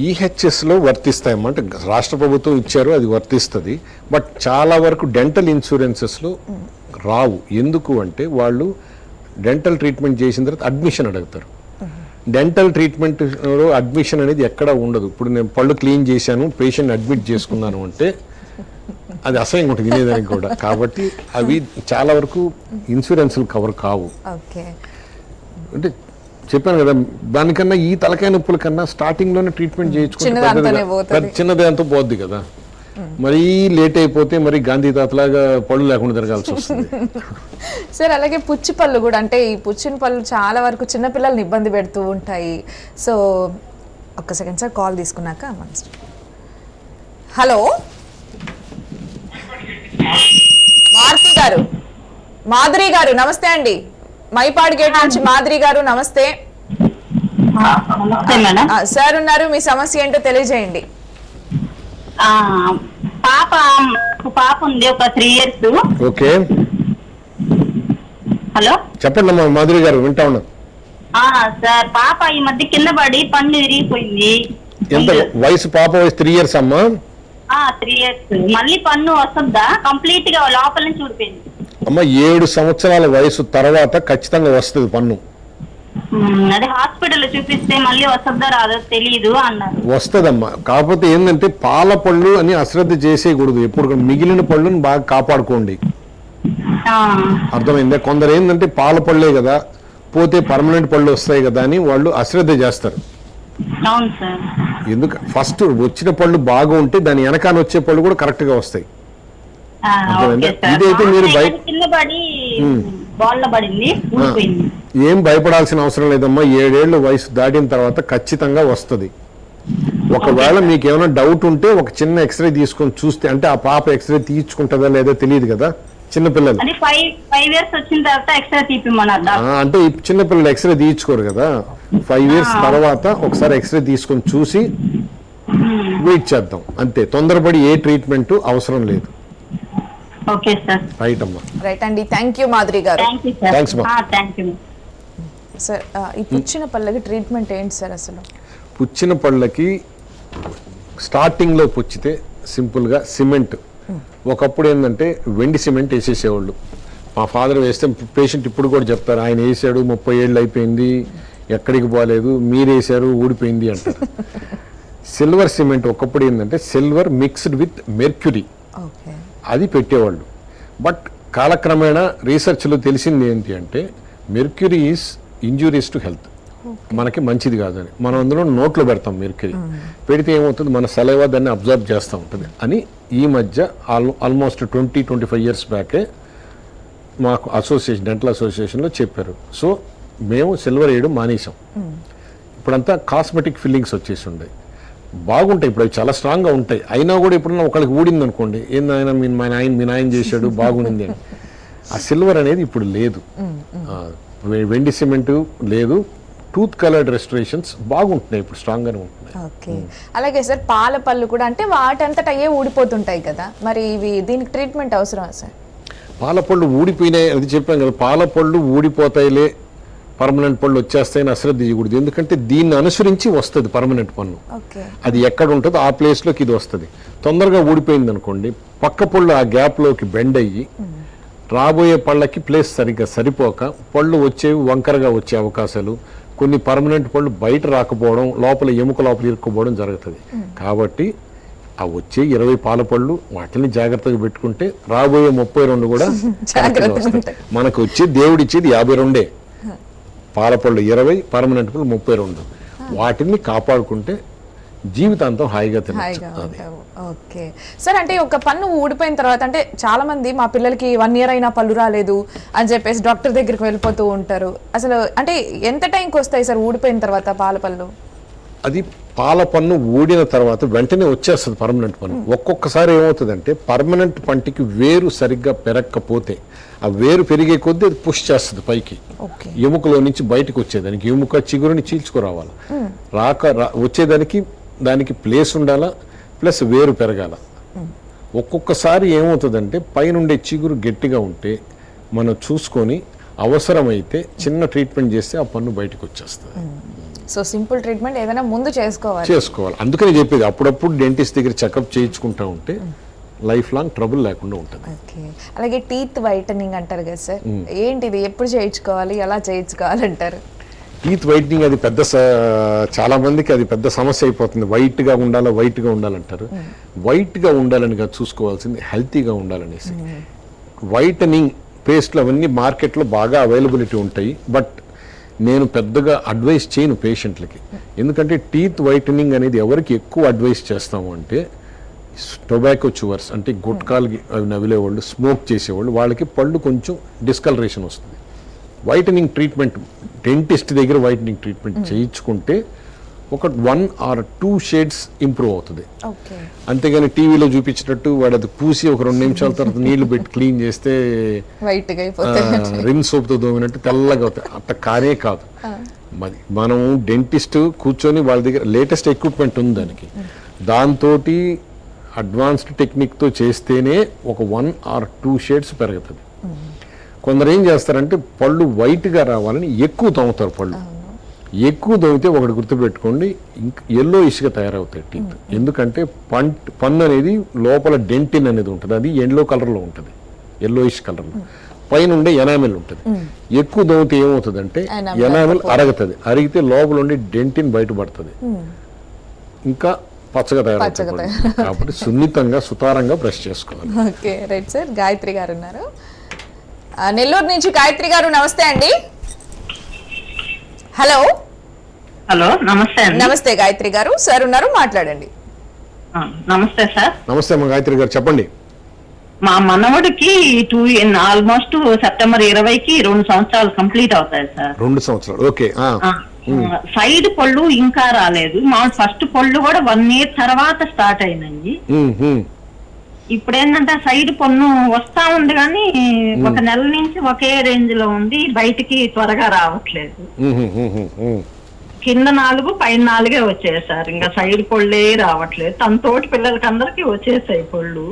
ఈహెచ్ఎస్లో వర్తిస్తాయమ్మా, అంటే రాష్ట్ర ప్రభుత్వం ఇచ్చారు అది వర్తిస్తుంది. బట్ చాలా వరకు డెంటల్ ఇన్సూరెన్సెస్లో రావు. ఎందుకు అంటే వాళ్ళు డెంటల్ ట్రీట్మెంట్ చేసిన తర్వాత అడ్మిషన్ అడుగుతారు. డెంటల్ ట్రీట్మెంట్ అడ్మిషన్ అనేది ఎక్కడ ఉండదు. ఇప్పుడు నేను పళ్ళు క్లీన్ చేశాను, పేషెంట్ అడ్మిట్ చేసుకున్నాను అంటే అది అసహ్యంగా ఉంటుంది వినేదానికి కూడా. కాబట్టి అవి చాలా వరకు ఇన్సూరెన్స్లు కవర్ కావు. ఓకే, అంటే చెప్పాను కదా, దానికన్నా ఈ తలకాయ నొప్పుల కన్నా స్టార్టింగ్ లోనే ట్రీట్మెంట్ చిన్నదాంతోనే పోతది. చేయించుకుంటే చిన్నదాంతో పోద్ది కదా. మరీ లేట్ అయిపోతే మరి గాంధీ తాతలాగా పళ్ళు లేకుండా తిరగాల్సి వస్తుంది. సార్ అలాగే పుచ్చి పళ్ళు కూడా, అంటే ఈ పుచ్చిన పళ్ళు చాలా వరకు చిన్నపిల్లల్ని ఇబ్బంది పెడుతూ ఉంటాయి. సో ఒక్క సెకండ్ సార్, కాల్ తీసుకున్నాక హలో మాధురి గారు నమస్తే అండి. మైపాడు గేట్ నుంచి మాధురి గారు నమస్తే. నమస్తే మేడం. సార్ ఉన్నారు, మీ సమస్య ఏంటో తెలియజేయండి. పాప ఉంది, ఒక 3 years. ఓకే, హలో చెప్పండి అమ్మా మాధురి గారు, వింటా ఉన్నా. సార్, పాప ఈ మధ్య కింద పడి పన్ను విరిగిపోయింది. ఎంత వయసు? పాప వయసు 3 years అమ్మా. 3 years. మళ్ళీ పన్ను వస్తుందా? కంప్లీట్ గా లోపల నుంచి ఊడిపోయింది. అమ్మ 7 సంవత్సరాల వయసు తర్వాత ఖచ్చితంగా వస్తుంది పన్ను. అదే హాస్పిటల్ చూపిస్తే మళ్ళీ వస్తుందో రాదో తెలియదు అన్నారు. వస్తుందమ్మా, కాకపోతే ఏంటంటే పాల పళ్ళు అని అశ్రద్ధ చేసేయకూడదు. ఎప్పుడు మిగిలిన పళ్ళుని బాగా కాపాడుకోండి. అర్థమైందా? కొందరు ఏంటంటే పాల పళ్ళే కదా, పోతే పర్మనెంట్ పళ్ళు వస్తాయి కదా అని వాళ్ళు అశ్రద్ధ చేస్తారు. అవును సార్. ఎందుకు ఫస్ట్ వచ్చిన పళ్ళు బాగా ఉంటే దాని వెనకాల వచ్చే పళ్ళు కూడా కరెక్ట్ గా వస్తాయి. Okay sir. ఇదైతే మీరు కింద పడి బాల్ పడింది, ఊడిపోయింది. ఏం భయపడాల్సిన అవసరం లేదమ్మా. 7 ఏళ్ళు వయసు దాటిన తర్వాత ఖచ్చితంగా వస్తుంది. ఒకవేళ మీకు ఏమైనా డౌట్ ఉంటే ఒక చిన్న ఎక్స్రే తీసుకొని చూస్తే, అంటే ఆ పాప ఎక్స్రే తీయించుకుంటుందా లేదా తెలియదు కదా చిన్నపిల్లలు. అది 5 years వచ్చిన తర్వాత ఎక్స్రే తీపిమన్నారు. అంటే ఈ చిన్నపిల్లలు ఎక్స్రే తీయించుకోరు కదా. 5 years తర్వాత ఒకసారి ఎక్స్రే తీసుకొని చూసి వెయిట్ చేద్దాం అంతే. తొందరపడి ఏ ట్రీట్మెంట్ అవసరం లేదు. Okay sir. రైట్ అమ్మా. రైట్ అండి, థ్యాంక్ యూ మాధురి గారు. Thank you sir. Thanks, ma'am. Thank you sir, ఈ పుచ్చిన పళ్ళకి ట్రీట్మెంట్ ఏంటి సార్ అసలు? పుచ్చిన పళ్ళకి స్టార్టింగ్లో పుచ్చితే సింపుల్గా సిమెంట్, ఒకప్పుడు ఏంటంటే వెండి సిమెంట్ వేసేసేవాళ్ళు. మా ఫాదర్ వేస్తే పేషెంట్ ఇప్పుడు కూడా చెప్తారు, ఆయన వేసాడు 30 ఏళ్ళు అయిపోయింది, ఎక్కడికి పోలేదు, మీరు వేసారు ఊడిపోయింది అంటారు. సిల్వర్ సిమెంట్ ఒకప్పుడు ఏంటంటే silver mixed with mercury, okay, అది పెట్టేవాళ్ళు. బట్ కాలక్రమేణా రీసెర్చ్లో తెలిసింది ఏంటి అంటే mercury is injuries to health, మనకి మంచిది కాదని. మనం అందులో నోట్లో పెడతాం మెర్క్యూరీ, పెడితే ఏమవుతుంది, మన సలైవా దాన్ని అబ్జర్వ్ చేస్తూ ఉంటుంది అని ఈ మధ్య ఆల్మోస్ట్ 20-25 years బ్యాకే మాకు డెంటల్ అసోసియేషన్లో చెప్పారు. సో మేము సిల్వర్ వేయడం మానేసాం. ఇప్పుడంతా కాస్మెటిక్ ఫిల్లింగ్స్ వచ్చేసి ఉన్నాయి, బాగుంటాయి. ఇప్పుడు అవి చాలా స్ట్రాంగ్గా ఉంటాయి. అయినా కూడా ఇప్పుడు ఒకళ్ళకి ఊడింది అనుకోండి, ఏందైనా మీ నాయన చేశాడు బాగుంది అని. ఆ సిల్వర్ అనేది ఇప్పుడు లేదు, వెండి సిమెంట్ లేదు. టూత్ కలర్డ్ రెస్టరేషన్స్ బాగుంటున్నాయి ఇప్పుడు, స్ట్రాంగ్గానే ఉంటున్నాయి. ఓకే, అలాగే సార్ పాల పళ్ళు కూడా అంటే వాటంతట అయ్యే ఊడిపోతుంటాయి కదా, మరి ఇవి దీనికి ట్రీట్మెంట్ అవసరమా సార్? పాలపళ్ళు ఊడిపోయినాయి అది చెప్పాం కదా, పాలపళ్ళు ఊడిపోతాయిలే పర్మనెంట్ పళ్ళు వచ్చేస్తాయని అశ్రద్ధ చేయకూడదు. ఎందుకంటే దీన్ని అనుసరించి వస్తుంది పర్మనెంట్ పన్ను. ఓకే. అది ఎక్కడ ఉంటుందో ఆ ప్లేస్లోకి ఇది వస్తుంది. తొందరగా ఊడిపోయింది అనుకోండి, పక్క పళ్ళు ఆ గ్యాప్లోకి బెండ్ అయ్యి రాబోయే పళ్ళకి ప్లేస్ సరిగ్గా సరిపోక పళ్ళు వచ్చేవి వంకరగా వచ్చే అవకాశాలు, కొన్ని పర్మనెంట్ పళ్ళు బయట రాకపోవడం, లోపల ఎముక లోపల ఇరుక్కుపోవడం జరుగుతుంది. కాబట్టి ఆ వచ్చే 20 పాలపళ్ళు వాటిని జాగ్రత్తగా పెట్టుకుంటే రాబోయే 32 కూడా కరెక్ట్గా వస్తాయి. మనకు వచ్చి దేవుడిచ్చేది 52 పాలపళ్ళు 20, పర్మనెంట్ పళ్ళు 32. వాటిని కాపాడుకుంటే జీవితాంతం హాయిగా తినచ్చు. ఉంటావు. ఓకే సార్, అంటే ఒక పన్ను ఊడిపోయిన తర్వాత అంటే చాలా మంది మా పిల్లలకి 1 year అయినా పళ్ళు రాలేదు అని చెప్పేసి డాక్టర్ దగ్గరికి వెళ్ళిపోతూ ఉంటారు. అసలు అంటే ఎంత టైంకి వస్తాయి సార్ ఊడిపోయిన తర్వాత పాల పళ్ళు? అది పాల పన్ను ఊడిన తర్వాత వెంటనే వచ్చేస్తుంది పర్మనెంట్ పన్ను. ఒక్కొక్కసారి ఏమవుతుందంటే పర్మనెంట్ పంటికి వేరు సరిగ్గా పెరగకపోతే ఆ వేరు పెరిగే కొద్దీ అది పుష్ చేస్తుంది పైకి, ఎముకలో నుంచి బయటకు వచ్చేదానికి. ఎముక చిగురుని చీల్చుకురావాలి, వచ్చేదానికి దానికి ప్లేస్ ఉండాలా, ప్లస్ వేరు పెరగాల. ఒక్కొక్కసారి ఏమవుతుందంటే పైనుండే చిగురు గట్టిగా ఉంటే మనం చూసుకొని అవసరమైతే చిన్న ట్రీట్మెంట్ చేస్తే ఆ పన్ను బయటకు వచ్చేస్తుంది. సో సింపుల్ ట్రీట్మెంట్ ఏదైనా ముందు చేసుకోవాలి. అందుకని చెప్పేది అప్పుడప్పుడు డెంటిస్ట్ దగ్గర చెకప్ చేయించుకుంటా ఉంటే లైఫ్ లాంగ్ ట్రబుల్ లేకుండా ఉంటుంది. ఓకే. అలాగే టీత్ వైటనింగ్ అంటారు కదా సార్, ఏంటిది, ఎప్పుడు చేయించుకోవాలి, ఎలా చేయించుకోవాలి అంటారు? టీత్ వైట్నింగ్ అది పెద్ద చాలా మందికి అది పెద్ద సమస్య అయిపోతుంది. వైట్గా ఉండాలంటారు. వైట్గా ఉండాలని చూసుకోవాల్సింది హెల్తీగా ఉండాలనేసి. వైటనింగ్ పేస్ట్లు అవన్నీ మార్కెట్లో బాగా అవైలబిలిటీ ఉంటాయి, బట్ నేను పెద్దగా అడ్వైస్ చేయను పేషెంట్లకి. ఎందుకంటే టీత్ వైటనింగ్ అనేది ఎవరికి ఎక్కువ అడ్వైస్ చేస్తాము అంటే టొబాకో చూవర్స్, అంటే గుట్కాలకి అవి నవిలేవాళ్ళు, స్మోక్ చేసేవాళ్ళు, వాళ్ళకి పళ్ళు కొంచెం డిస్కలరేషన్ వస్తుంది. వైటనింగ్ ట్రీట్మెంట్ డెంటిస్ట్ దగ్గర వైటనింగ్ ట్రీట్మెంట్ చేయించుకుంటే ఒక 1 or 2 shades ఇంప్రూవ్ అవుతుంది. అంతేగాని టీవీలో చూపించినట్టు వాడు అది పూసి ఒక 2 నిమిషాల తర్వాత నీళ్లు పెట్టి క్లీన్ చేస్తే రిన్ సోప్తో దోమినట్టు తెల్లగా అవుతాయి. అట్లా కానే కాదు. మరి మనం డెంటిస్ట్ కూర్చొని వాళ్ళ దగ్గర లేటెస్ట్ ఎక్విప్మెంట్ ఉంది దానికి, దాంతో అడ్వాన్స్డ్ టెక్నిక్తో చేస్తేనే ఒక 1 or 2 shades పెరుగుతుంది. కొందరు ఏం చేస్తారంటే పళ్ళు వైట్గా రావాలని ఎక్కువ తోముతారు. పళ్ళు ఎక్కువ తోమితే ఒకటి గుర్తుపెట్టుకోండి, ఎల్లో ఇష్గా తయారవుతాయి టీత్. ఎందుకంటే పన్ను అనేది లోపల డెంటిన్ అనేది ఉంటుంది, అది ఎల్లో కలర్లో ఉంటుంది, ఎల్లో ఇష్ కలర్లో. పైన ఉండే ఎనామిల్ ఉంటుంది. ఎక్కువ తోమితే ఏమవుతుందంటే ఎనామిల్ అరగుతుంది, అరిగితే లోపల ఉండే డెంటిన్ బయటపడుతుంది, ఇంకా పచ్చగా తయారవుతుంది. కాబట్టి సున్నితంగా సుతారంగా బ్రష్ చేసుకోవాలి. Okay right sir. Gayatri garu ఉన్నారు నెల్లూరు నుంచి. గాయత్రి గారు నమస్తే అండి. హలో. నమస్తే అండి. నమస్తే గాయత్రి గారు, సార్ ఉన్నారు, మాట్లాడండి. నమస్తే సార్. నమస్తే అమ్మ గాయత్రి గారు, చెప్పండి. మా మనవడికి ఆల్మోస్ట్ సెప్టెంబర్ 20కి 2 సంవత్సరాలు కంప్లీట్ అవుతాయి సార్. 2 సంవత్సరాలు. ఓకే. సైడ్ పళ్ళు ఇంకా రాలేదు. మా ఫస్ట్ పళ్ళు కూడా 1 year తర్వాత స్టార్ట్ అయినాయి. ఇప్పుడు ఏంటంటే సైడ్ పన్ను వస్తా ఉంది కానీ 1 నెల నుంచి ఒకే రేంజ్ లో ఉంది, బయటికి త్వరగా రావట్లేదు. కింద 4 పైన 4 వచ్చాయి సార్, ఇంకా సైడ్ పళ్ళే రావట్లేదు. తన తోటి పిల్లలకి అందరికి వచ్చేసాయి పళ్ళు.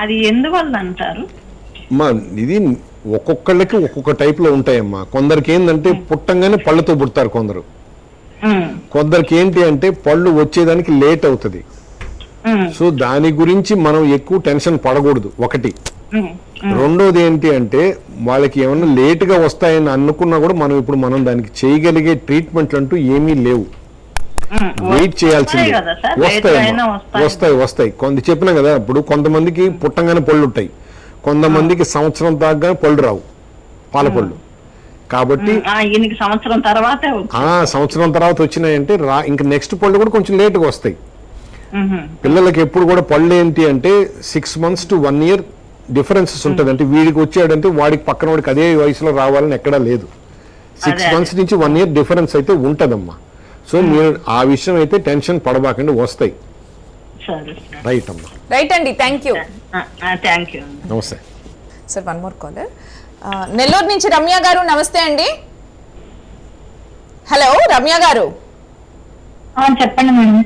అది ఎందువల్ల అంటారు? ఇది ఒక్కొక్కళ్ళకి ఒక్కొక్క టైప్ లో ఉంటాయమ్మా. కొందరికి ఏంటంటే పుట్టంగానే పళ్ళతో పుడతారు కొందరు, కొందరికి ఏంటి అంటే పళ్ళు వచ్చేదానికి లేట్ అవుతుంది. సో దాని గురించి మనం ఎక్కువ టెన్షన్ పడకూడదు, ఒకటి. రెండోది ఏంటి అంటే వాళ్ళకి ఏమన్నా లేటుగా వస్తాయని అనుకున్నా కూడా మనం దానికి చేయగలిగే ట్రీట్మెంట్లు అంటూ ఏమీ లేవు, వెయిట్ చేయాల్సిందే. వస్తాయి. కొంత చెప్పినా కదా, ఇప్పుడు కొంతమందికి పుట్టంగానే పళ్ళు ఉంటాయి, కొంతమందికి సంవత్సరం దాకా పళ్ళు రావు, పాలపళ్ళు. కాబట్టి సంవత్సరం తర్వాత వచ్చినాయంటే ఇంకా నెక్స్ట్ పళ్ళు కూడా కొంచెం లేటుగా వస్తాయి. పిల్లలకి ఎప్పుడు కూడా పళ్ళు ఏంటి అంటే 6 months to 1 year డిఫరెన్సెస్ ఉంటుంది. అంటే వీడికి వచ్చాడంటే వాడికి పక్కన వాడికి అదే వయసులో రావాలని ఎక్కడా లేదు. 6 months నుంచి 1 year డిఫరెన్స్ అయితే ఉంటదమ్మా. సో మీరు ఆ విషయం అయితే టెన్షన్ పడబాకండి, వస్తాయి. రైట్ అమ్మా. రైట్ అండి, థ్యాంక్ యూ. నమస్తే సార్. 1 more caller. నెల్లూరు నుంచి రమ్య గారు, నమస్తే అండి. హలో రమ్య గారు. చెప్పండి మేడం.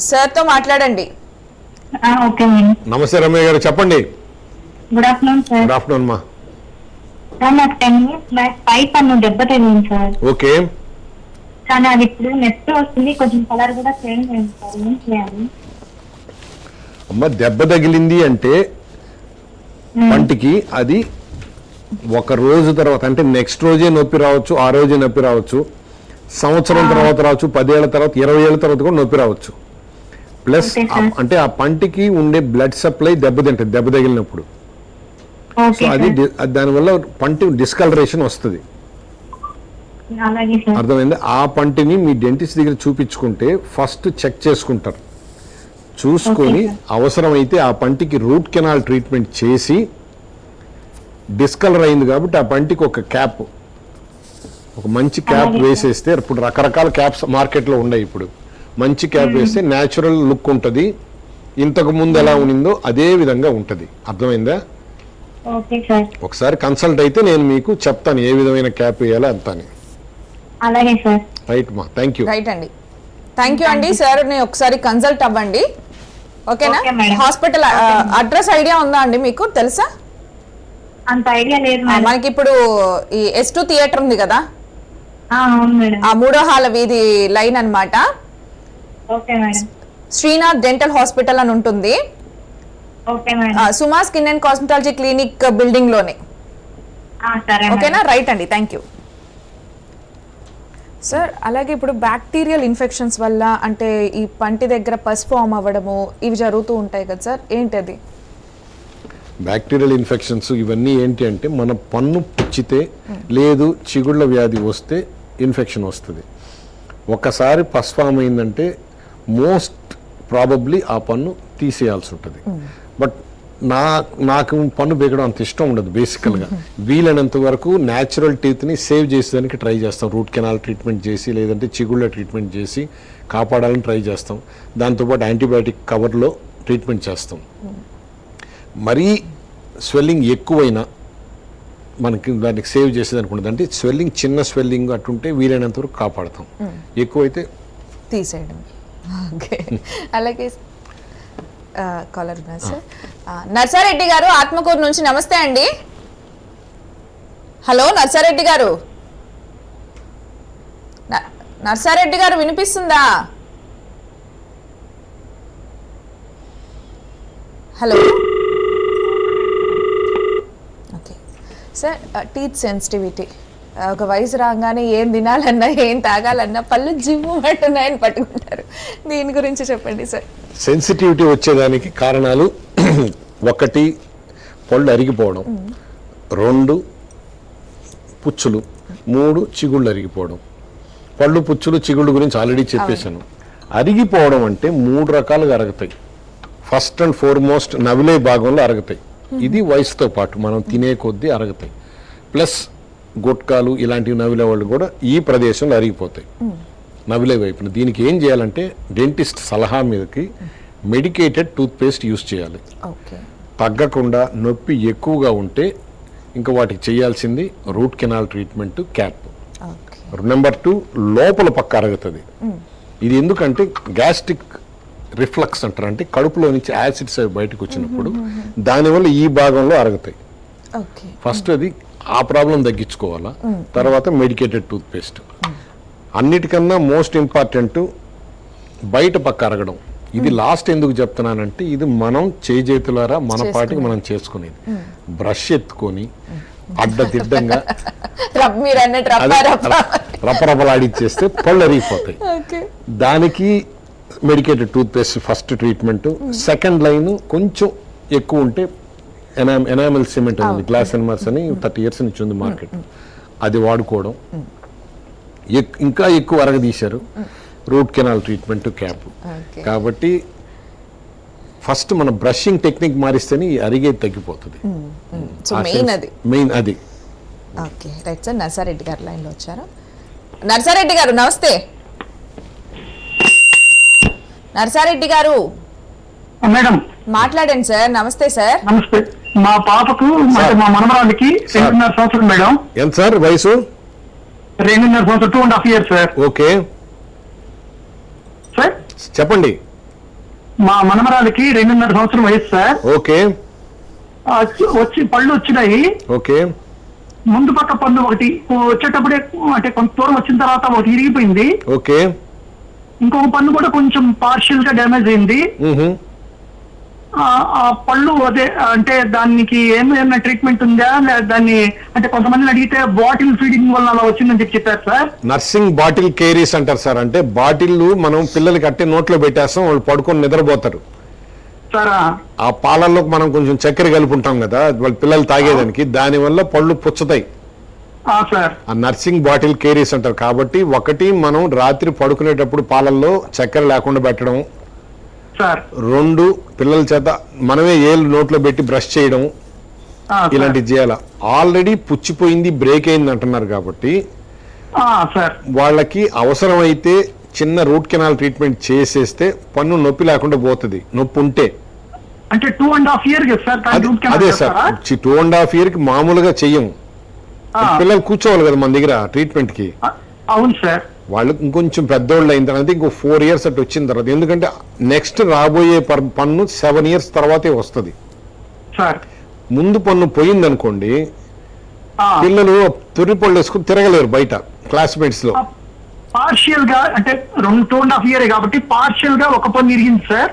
సార్ తో మాట్లాడండి. Okay madam. నమస్తే రమ్య గారు, చెప్పండి. Good afternoon sir. Good afternoon మా. సార్ నాకు 10 ఇయర్స్ బ్యాక్ పై పన్ను దెబ్బ తగిలింది సార్. ఓకే. కానీ అది ఇప్పుడు నెక్స్ట్ వస్తుంది, కొంచెం కలర్ కూడా చేంజ్ అయింది సార్. ఏం చేయాలి? అమ్మ, దెబ్బ తగిలింది అంటే పంటికి అది ఒక రోజు తర్వాత అంటే నెక్స్ట్ రోజే నొప్పి రావచ్చు, ఆ రోజే నొప్పి రావచ్చు, సంవత్సరం తర్వాత రావచ్చు, 10 ఏళ్ల తర్వాత, 20 ఏళ్ల తర్వాత కూడా నొప్పి రావచ్చు. Plus Okay, sir. అంటే ఆ పంటికి ఉండే బ్లడ్ సప్లై దెబ్బతింటది దెబ్బ తగిలినప్పుడు. సో ఓకే అది సార్. దానివల్ల పంటి డిస్కలరేషన్ వస్తుంది. అలాగే సార్. అర్థమైంది. ఆ పంటిని మీ డెంటిస్ట్ దగ్గర చూపించుకుంటే ఫస్ట్ చెక్ చేసుకుంటారు. చూసుకొని Okay, అవసరమైతే ఆ పంటికి రూట్ కెనాల్ ట్రీట్మెంట్ చేసి, డిస్కలర్ అయింది కాబట్టి ఆ పంటికి ఒక క్యాప్, ఒక మంచి క్యాప్ అలాగే. వేసేస్తే, ఇప్పుడు రకరకాల క్యాప్స్ మార్కెట్లో ఉన్నాయి, ఇప్పుడు మంచి క్యాప్ వేస్తే న్యాచురల్ లుక్ ఉంటుంది. ఇంతకు ముందు ఎలా ఉండిందో అదే విధంగా ఉంటుంది. అర్థమైందా? Okay sir. ఒకసారి కన్సల్ట్ అయితే నేను మీకు చెప్తాను ఏ విధమైన క్యాప్ వేయాలో అంతా. అలాగే సార్. రైట్ మా, థ్యాంక్ యూ. రైట్ అండి, థ్యాంక్ యూ అండి. సార్ ని ఒకసారి కన్సల్ట్ అవ్వండి, ఓకేనా? Okay, madam. Hospital address idea ఉందా అండి మీకు, తెలుసా? అంత ఐడియా లేదు మేడం. మనకి ఇప్పుడు ఈ S2 థియేటర్ ఉంది కదా, అవును మేడం. ఆ 3వ హాల్ వీధి లైన్ అన్నమాట. Okay madam. Srinath dental hospital అని ఉంటుంది, okay madam. Suma skin and cosmetology clinic building లోనే, సరే ఓకేనా? మేడం. రైట్ అండి, థ్యాంక్ యూ సార్. అలాగే ఇప్పుడు బ్యాక్టీరియల్ ఇన్ఫెక్షన్స్ వల్ల అంటే ఈ పంటి దగ్గర పస్ ఫామ్ అవ్వడము ఇవి జరుగుతూ ఉంటాయి కదా సార్, ఏంటది? బ్యాక్టీరియల్ ఇన్ఫెక్షన్స్ ఇవన్నీ ఏంటి అంటే, మన పన్ను పుచ్చితే లేదు చిగుళ్ళ వ్యాధి వస్తే ఇన్ఫెక్షన్ వస్తుంది. ఒకసారి పస్ ఫామ్ అయిందంటే మోస్ట్ ప్రాబబ్లీ ఆ పన్ను తీసేయాల్సి ఉంటుంది. బట్ నాకు పన్ను బీగడం అంత ఇష్టం ఉండదు బేసికల్గా. వీలైనంత వరకు న్యాచురల్ టీత్ని సేవ్ చేసేదానికి ట్రై చేస్తాం. రూట్ కెనాల్ ట్రీట్మెంట్ చేసి, లేదంటే చిగుళ్ళ ట్రీట్మెంట్ చేసి కాపాడాలని ట్రై చేస్తాం. దాంతోపాటు యాంటీబయాటిక్ కవర్లో ట్రీట్మెంట్ చేస్తాం. మరీ స్వెల్లింగ్ ఎక్కువైనా మనకి దానికి సేవ్ చేసేదానికి ఉండదు. అంటే స్వెల్లింగ్, చిన్న స్వెల్లింగ్ అటుంటే వీలైనంత వరకు కాపాడతాం. ఎక్కువైతే తీసేయడం. ఓకే. అలాగే కాలర్ ఉన్నారు సార్. నర్సారెడ్డి గారు ఆత్మకూరు నుంచి, నమస్తే అండి. హలో నర్సారెడ్డి గారు, నర్సారెడ్డి గారు వినిపిస్తుందా? Hello. Okay sir, teeth sensitivity ఒక వయసు రాగానే ఏం తినాలన్నా ఏం తాగాలన్నా పళ్ళు జిమ్ము పట్టున్నాయని పట్టుకుంటారు, దీని గురించి చెప్పండి సార్. సెన్సిటివిటీ వచ్చేదానికి కారణాలు: 1 పళ్ళు అరిగిపోవడం, 2 పుచ్చులు, 3 చిగుళ్ళు అరిగిపోవడం. పళ్ళు, పుచ్చులు, చిగుళ్ళు గురించి ఆల్రెడీ చెప్పేశాను. అరిగిపోవడం అంటే 3 రకాలుగా అరుగుతాయి. ఫస్ట్ అండ్ ఫార్మోస్ట్ నవిలే భాగంలో అరుగుతాయి. ఇది వయసుతో పాటు మనం తినే కొద్దీ అరుగుతాయి. ప్లస్ గుట్కాలు ఇలాంటివి నవిలే వాళ్ళు కూడా ఈ ప్రదేశంలో అరిగిపోతాయి, నవిలే వైపున. దీనికి ఏం చేయాలంటే డెంటిస్ట్ సలహా మీదకి మెడికేటెడ్ టూత్పేస్ట్ యూస్ చేయాలి. తగ్గకుండా నొప్పి ఎక్కువగా ఉంటే ఇంకా వాటికి చేయాల్సింది root canal treatment, cap. Number 2, లోపల పక్క అరుగుతుంది. ఇది ఎందుకంటే గ్యాస్ట్రిక్ రిఫ్లక్స్ అంటారు, అంటే కడుపులో నుంచి యాసిడ్స్ అవి బయటకు వచ్చినప్పుడు దానివల్ల ఈ భాగంలో అరుగుతాయి. ఫస్ట్ అది ఆ ప్రాబ్లం తగ్గించుకోవాలా, తర్వాత మెడికేటెడ్ టూత్పేస్ట్. అన్నిటికన్నా మోస్ట్ ఇంపార్టెంట్ బయట పక్క అరగడం. ఇది లాస్ట్ ఎందుకు చెప్తున్నానంటే, ఇది మనం చేతులారా మన పాటికి మనం చేసుకునేది. బ్రష్ ఎత్తుకొని అడ్డదిడ్డంగా రపరపలాడిచ్చేస్తే పళ్ళు అరిగిపోతాయి. దానికి medicated toothpaste first treatment. Second line కొంచెం ఎక్కువ ఉంటే ఎనామిల్ సిమెంట్ ఉంది, గ్లాస్ ఎన్మార్స్ అని 30 years నుంచి ఉంది మార్కెట్, అది వాడుకోవడం. ఇంకా ఎక్కువ అరగదీశారు, రూట్ కెనాల్ ట్రీట్మెంట్, క్యాప్. కాబట్టి ఫస్ట్ మన బ్రషింగ్ టెక్నిక్ మారిస్తేనే అరిగేది తగ్గిపోతుంది. మెయిన్ అది. Okay right sir. నర్సారెడ్డి గారు లైన్లో వచ్చారు. నర్సారెడ్డి గారు నమస్తే. నర్సారెడ్డి గారు మేడం మాట్లాడండి సార్. నమస్తే సార్. నమస్తే. మా పాపకు మా మనమరాలికి 2.5 సంవత్సరం మేడం. ఎంత సార్ వయసు? 2.5 సంవత్సరం, 2.5 years సార్. ఓకే సార్ చెప్పండి. మా మనమరాలికి 2.5 సంవత్సరం వయసు సార్. ఓకే. వచ్చి పళ్ళు వచ్చినాయి. ఓకే. ముందు పక్క పన్ను ఒకటి వచ్చేటప్పుడే అంటే కొంత దూరం వచ్చిన తర్వాత ఒకటి ఇరిగిపోయింది. ఓకే. ఇంకొక పన్ను కూడా కొంచెం పార్షియల్ గా డ్యామేజ్ అయింది. ఆ పళ్ళు అదే అంటే దానికి ఏమైనా ట్రీట్మెంట్ ఉందా, లేదా దాన్ని అంటే కొంతమందిని అడిగితే బాటిల్ ఫీడింగ్ వల్ల అలా వచ్చిందని చెప్పారు సార్. నర్సింగ్ బాటిల్ కేరీస్ అంటారు సార్. అంటే బాటిల్ మనం పిల్లలకి అట్టే నోట్లో పెట్టేస్తాం, వాళ్ళు పడుకొని నిద్రపోతారు. సారా ఆ పాలల్లో మనం కొంచెం చక్కెర కలుపుంటాం కదా వాళ్ళ పిల్లలు తాగేదానికి, దాని వల్ల పళ్ళు పుచ్చుతాయి. సార్ ఆ నర్సింగ్ బాటిల్ కేరీస్ అంటారు. కాబట్టి ఒకటి మనం రాత్రి పడుకునేటప్పుడు పాలల్లో చక్కెర లేకుండా పెట్టడం, సార్ 2 పిల్లల చేత మనమే ఏళ్ళు నోట్లో పెట్టి బ్రష్ చేయడం, ఇలాంటివి చేయాలి. ఆల్రెడీ పుచ్చిపోయింది, బ్రేక్ అయింది అంటున్నారు కాబట్టి సార్ వాళ్ళకి అవసరమైతే చిన్న రూట్ కెనాల్ ట్రీట్మెంట్ చేసేస్తే పన్ను నొప్పి లేకుండా పోతుంది. నొప్పి ఉంటే అంటే 2.5 years సార్. అదే సార్ 2.5 years కి మామూలుగా చెయ్యము. పిల్లలు కూర్చోవాలి కదా మన దగ్గర ట్రీట్మెంట్ కి. అవును సార్. వాళ్ళు ఇంకొంచెం పెద్దోళ్ళు అయిన తర్వాత ఇంకో 4 years అటు వచ్చిన తర్వాత, ఎందుకంటే నెక్స్ట్ రాబోయే పన్ను 7 years తర్వాతే వస్తుంది. సార్ ముందు పన్ను పోయింది అనుకోండి, పిల్లలు తొరి పళ్ళు వేసుకుని తిరగలేరు బయట క్లాస్మేట్స్ లో. పార్షియల్ గా అంటే 2.5 years కాబట్టి పార్షియల్ గా ఒక పన్ను ఇరిగింది సార్.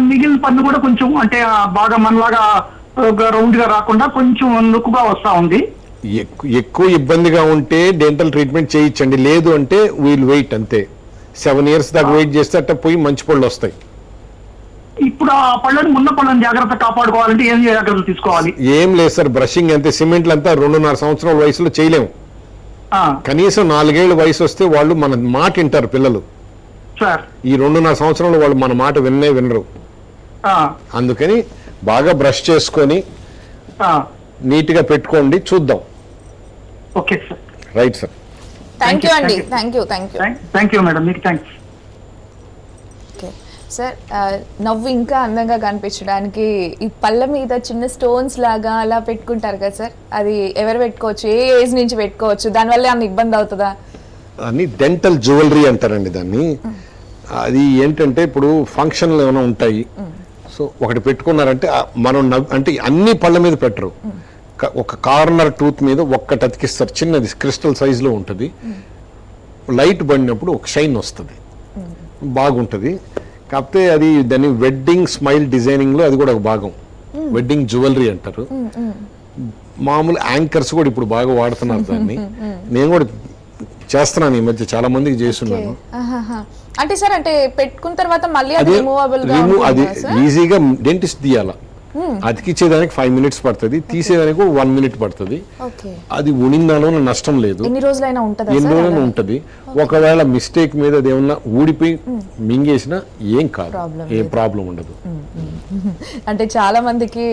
మిగిలిన పన్ను కూడా కొంచెం అంటే బాగా మనలాగా రౌండ్ గా రాకుండా కొంచెం నొక్కుగా వస్తా ఉంది. ఎక్కువ ఇబ్బందిగా ఉంటే డెంటల్ ట్రీట్మెంట్ చేయించండి, లేదు అంటే వీల్ వెయిట్ అంతే. 7 years దాకా వెయిట్ చేస్తే అట్ట పోయి మంచి పళ్ళు వస్తాయి. ఇప్పుడు ఆ పళ్ళని ఉన్న పళ్ళని జాగ్రత్త కాపాడుకోవాలంటే ఏం జాగ్రత్తలు తీసుకోవాలి? ఏం లేదు సార్, బ్రషింగ్ అంతే. సిమెంట్లు అంతా 2.5 సంవత్సరాల వయసులో చేయలేము. కనీసం 4 ఏళ్ల వయసు వస్తే వాళ్ళు మన మాట వింటారు పిల్లలు. సార్ ఈ 2.5 సంవత్సరంలో వాళ్ళు మన మాట వినరు. అందుకని బాగా బ్రష్ చేసుకొని నీట్ గా పెట్టుకోండి, చూద్దాం. Okay sir. Right sir. Thank you అండి. Thank you thank you madam, మీకు థ్యాంక్స్. ఓకే సార్, నవ్వు ఇంకా అందంగా కనిపించడానికి ఈ పళ్ళ మీద చిన్న స్టోన్స్ లాగా అలా పెట్టుకుంటారు కదా సార్, అది ఎవరు పెట్టుకోవచ్చు, ఏ ఏజ్ నుంచి పెట్టుకోవచ్చు, దానివల్ల ఏమైనా ఇబ్బంది అవుతుందా? అని డెంటల్ జ్యువెలరీ అంటారండి దాన్ని. అది ఏంటంటే ఇప్పుడు ఫంక్షన్లు ఏమైనా ఉంటాయి, సో ఒకటి పెట్టుకున్నారంటే మనం అంటే అన్ని పళ్ళ మీద పెట్టరు, ఒక కార్నర్ టూత్ మీద ఒక్కటి అతికిస్తారు, చిన్నది క్రిస్టల్ సైజులో ఉంటుంది. లైట్ పడినప్పుడు ఒక షైన్ వస్తుంది, బాగుంటుంది. కాకపోతే అది దాన్ని వెడ్డింగ్ స్మైల్ డిజైనింగ్లో అది కూడా ఒక భాగం, వెడ్డింగ్ జ్యువెలరీ అంటారు. మామూలు యాంకర్స్ కూడా ఇప్పుడు బాగా వాడుతున్నారు దాన్ని. నేను కూడా చేస్తున్నాను ఈ మధ్య, చాలా మందికి చేస్తున్నాను. అంటే సార్ అంటే పెట్టుకున్న తర్వాత మళ్ళీ అది రిమూవబుల్ గా అది ఈజీగా డెంటిస్ట్ తీయాలా. అతికిచ్చేదానికి 5 minutes పడుతుంది, తీసేదానికి 1 minute పడుతుంది. అది ఉనిందానో నష్టం లేదు, ఎన్ని రోజులైనా ఉంటుంది. ఒకవేళ మిస్టేక్ మీద అది ఏమన్నా ఊడిపోయి మింగేసినా ఏం కాదు, ఏ ప్రాబ్లం ఉండదు. అంటే చాలా మందికి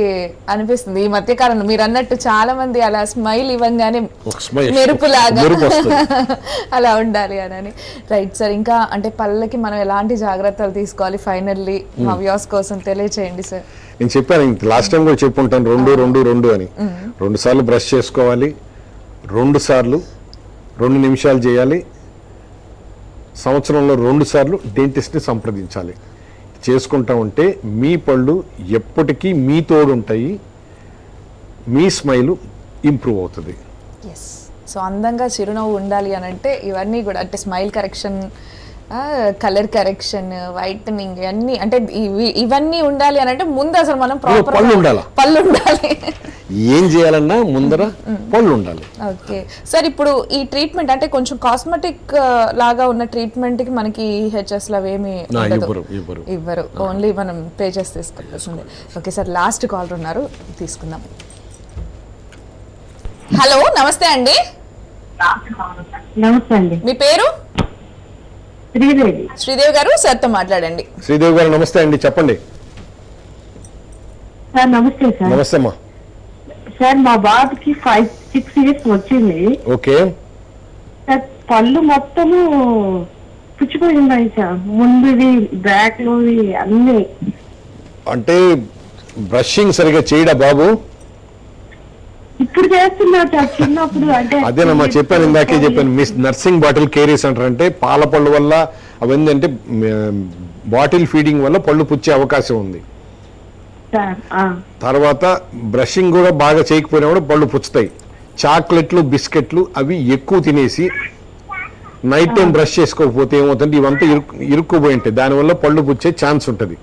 అనిపిస్తుంది ఈ మధ్య కాలంలో మీరు అన్నట్టు చాలా మంది అలా స్మైల్ ఇవ్వగానే మెరుపులాగా అలా ఉండాలి అని. రైట్ సార్, ఇంకా అంటే పళ్ళకి మనం ఎలాంటి జాగ్రత్తలు తీసుకోవాలి ఫైనల్లీ మా వ్యూవర్స్ కోసం తెలియచేయండి సార్. నేను చెప్పాను లాస్ట్ టైం కూడా చెప్పుంటాను, 2 అని. 2 సార్లు బ్రష్ చేసుకోవాలి, 2 సార్లు 2 నిమిషాలు చేయాలి, సంవత్సరంలో 2 సార్లు డెంటిస్ట్ని సంప్రదించాలి. చేసుకుంటా ఉంటే మీ పళ్ళు ఎప్పటికీ మీ తోడు ఉంటాయి, మీ స్మైల్ ఇంప్రూవ్ అవుతుంది. సో అందంగా చిరునవ్వు ఉండాలి అని అంటే ఇవన్నీ కూడా అంటే smile correction, colour correction, whitening, అన్ని అంటే ఇవన్నీ ఉండాలి అని అంటే ముందు అసలు మనం ప్రాపర్ పళ్ళు ఉండాలి. ఏం చేయాలన్నా ముందర పళ్ళు ఉండాలి. ఓకే సార్, ఇప్పుడు ఈ ట్రీట్మెంట్ అంటే కొంచెం కాస్మెటిక్ లాగా ఉన్న ట్రీట్మెంట్ కి మనకి హెచ్ఎస్ లో ఏమి ఇవ్వరు, ఓన్లీ మనం పే చేసి తీసుకోవాల్సిందే. ఓకే సార్, లాస్ట్ కాలర్ ఉన్నారు, తీసుకుందాం. హలో, నమస్తే అండి. నమస్తే అండి. మీ పేరు? శ్రీదేవి. శ్రీదేవి గారు, సార్తో మాట్లాడండి. శ్రీదేవి గారు నమస్తే అండి, చెప్పండి. సార్ నమస్తే సార్. నమస్తే అమ్మా. సార్ మా బాబుకి 5-6 years వచ్చింది. ఓకే. సార్ పళ్ళు మొత్తము పుచ్చిపోయి ఉన్నాయి సార్, ముందుది బ్యాక్ లోది అన్ని. అంటే బ్రషింగ్ సరిగా చేయడా బాబు? ఇప్పుడు చేస్తున్నారు సార్, చిన్నప్పుడు అంటే అదేనమ్మా చెప్పాను, ఇందాకే చెప్పాను. మిస్ నర్సింగ్ బాటిల్ కేరీస్ అంటారంటే పాల పళ్ళు వల్ల అవన్నీ అంటే బాటిల్ ఫీడింగ్ వల్ల పళ్ళు పుచ్చే అవకాశం ఉంది. సార్ తర్వాత బ్రషింగ్ కూడా బాగా చేయకపోయినా కూడా పళ్ళు పుచ్చుతాయి. చాక్లెట్లు, బిస్కెట్లు అవి ఎక్కువ తినేసి నైట్ టైం బ్రష్ చేసుకోకపోతే ఏమవుతుంది, ఇవంతా ఇరుక్కుపోయి ఉంటాయి, దానివల్ల పళ్ళు పుచ్చే ఛాన్స్ ఉంటుంది.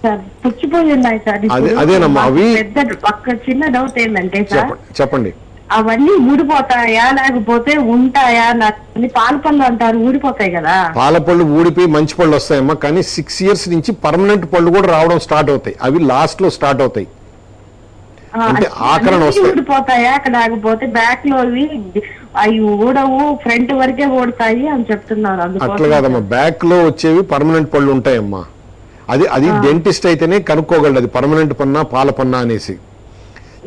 సార్ పుచ్చిపోయి ఉన్నాయి సార్. అదేనమ్మా, అవి పెద్ద ఒక్క చిన్న డౌట్ ఏంటంటే సార్, చెప్పండి. అవన్నీ ఊడిపోతాయా లేకపోతే ఉంటాయా? నాకు పాల పళ్ళు అంటారు ఊడిపోతాయి కదా. పాల పళ్ళు ఊడిపోయి మంచి పళ్ళు వస్తాయమ్మా, కానీ 6 years నుంచి పర్మనెంట్ పళ్ళు కూడా రావడం స్టార్ట్ అవుతాయి. అవి లాస్ట్ లో స్టార్ట్ అవుతాయి, అంటే ఆకరణ వస్తాయి. ఊడిపోతాయా లేకపోతే బ్యాక్ లో అవి ఊడవు, ఫ్రంట్ వరకే ఊడతాయి అని చెప్తున్నారు. అట్లా కాదమ్మా, బ్యాక్ లో వచ్చేవి పర్మనెంట్ పళ్ళు ఉంటాయమ్మా. అది డెంటిస్ట్ అయితేనే కనుక్కోగలడు అది పర్మనెంట్ పన్నా పాల పన్నా అనేసి.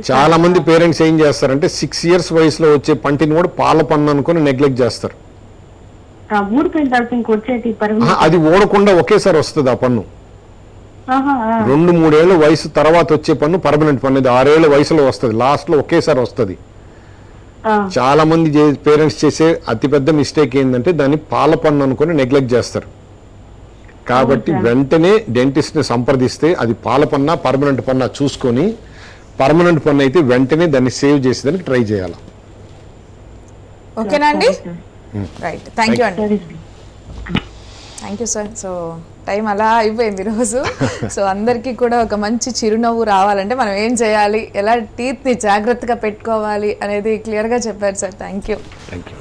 చాలా మంది పేరెంట్స్ ఏం చేస్తారంటే 6 years వయసులో వచ్చే పంటిని కూడా పాల పన్ను అనుకుని నెగ్లెక్ట్ చేస్తారు. ఊడిపోయిన తర్వాత ఇంకొచ్చేటి అది ఓడకుండా ఒకేసారి వస్తుంది ఆ పన్ను. 2-3 ఏళ్ళ వయసు తర్వాత వచ్చే పన్ను పర్మనెంట్ పన్ను. ఇది 6 ఏళ్ల వయసులో వస్తుంది, లాస్ట్ లో ఒకేసారి వస్తుంది. చాలా మంది పేరెంట్స్ చేసే అతిపెద్ద మిస్టేక్ ఏంటంటే దాన్ని పాల పన్ను అనుకుని నెగ్లెక్ట్ చేస్తారు. కాబట్టి వెంటనే డెంటిస్ట్ ని సంప్రదిస్తే అది పాల పన్నా పర్మనెంట్ పన్నా చూసుకొని, పర్మనెంట్ పన్ను అయితే వెంటనే దాన్ని సేవ్ చేసేదానికి ట్రై చేయాలి. ఓకేనా అండి? రైట్, థ్యాంక్ యూ అండి. Thank you sir. So time అలా అయిపోయింది ఈరోజు. సో అందరికీ కూడా ఒక మంచి చిరునవ్వు రావాలంటే మనం ఏం చేయాలి, ఎలా టీత్ని జాగ్రత్తగా పెట్టుకోవాలి అనేది క్లియర్గా చెప్పారు sir. Thank you. Thank you.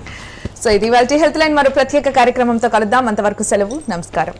So ఇది ఇవాల్టి హెల్త్ లైన్. మరో ప్రత్యేక కార్యక్రమంతో కలుద్దాం. అంతవరకు సెలవు, నమస్కారం.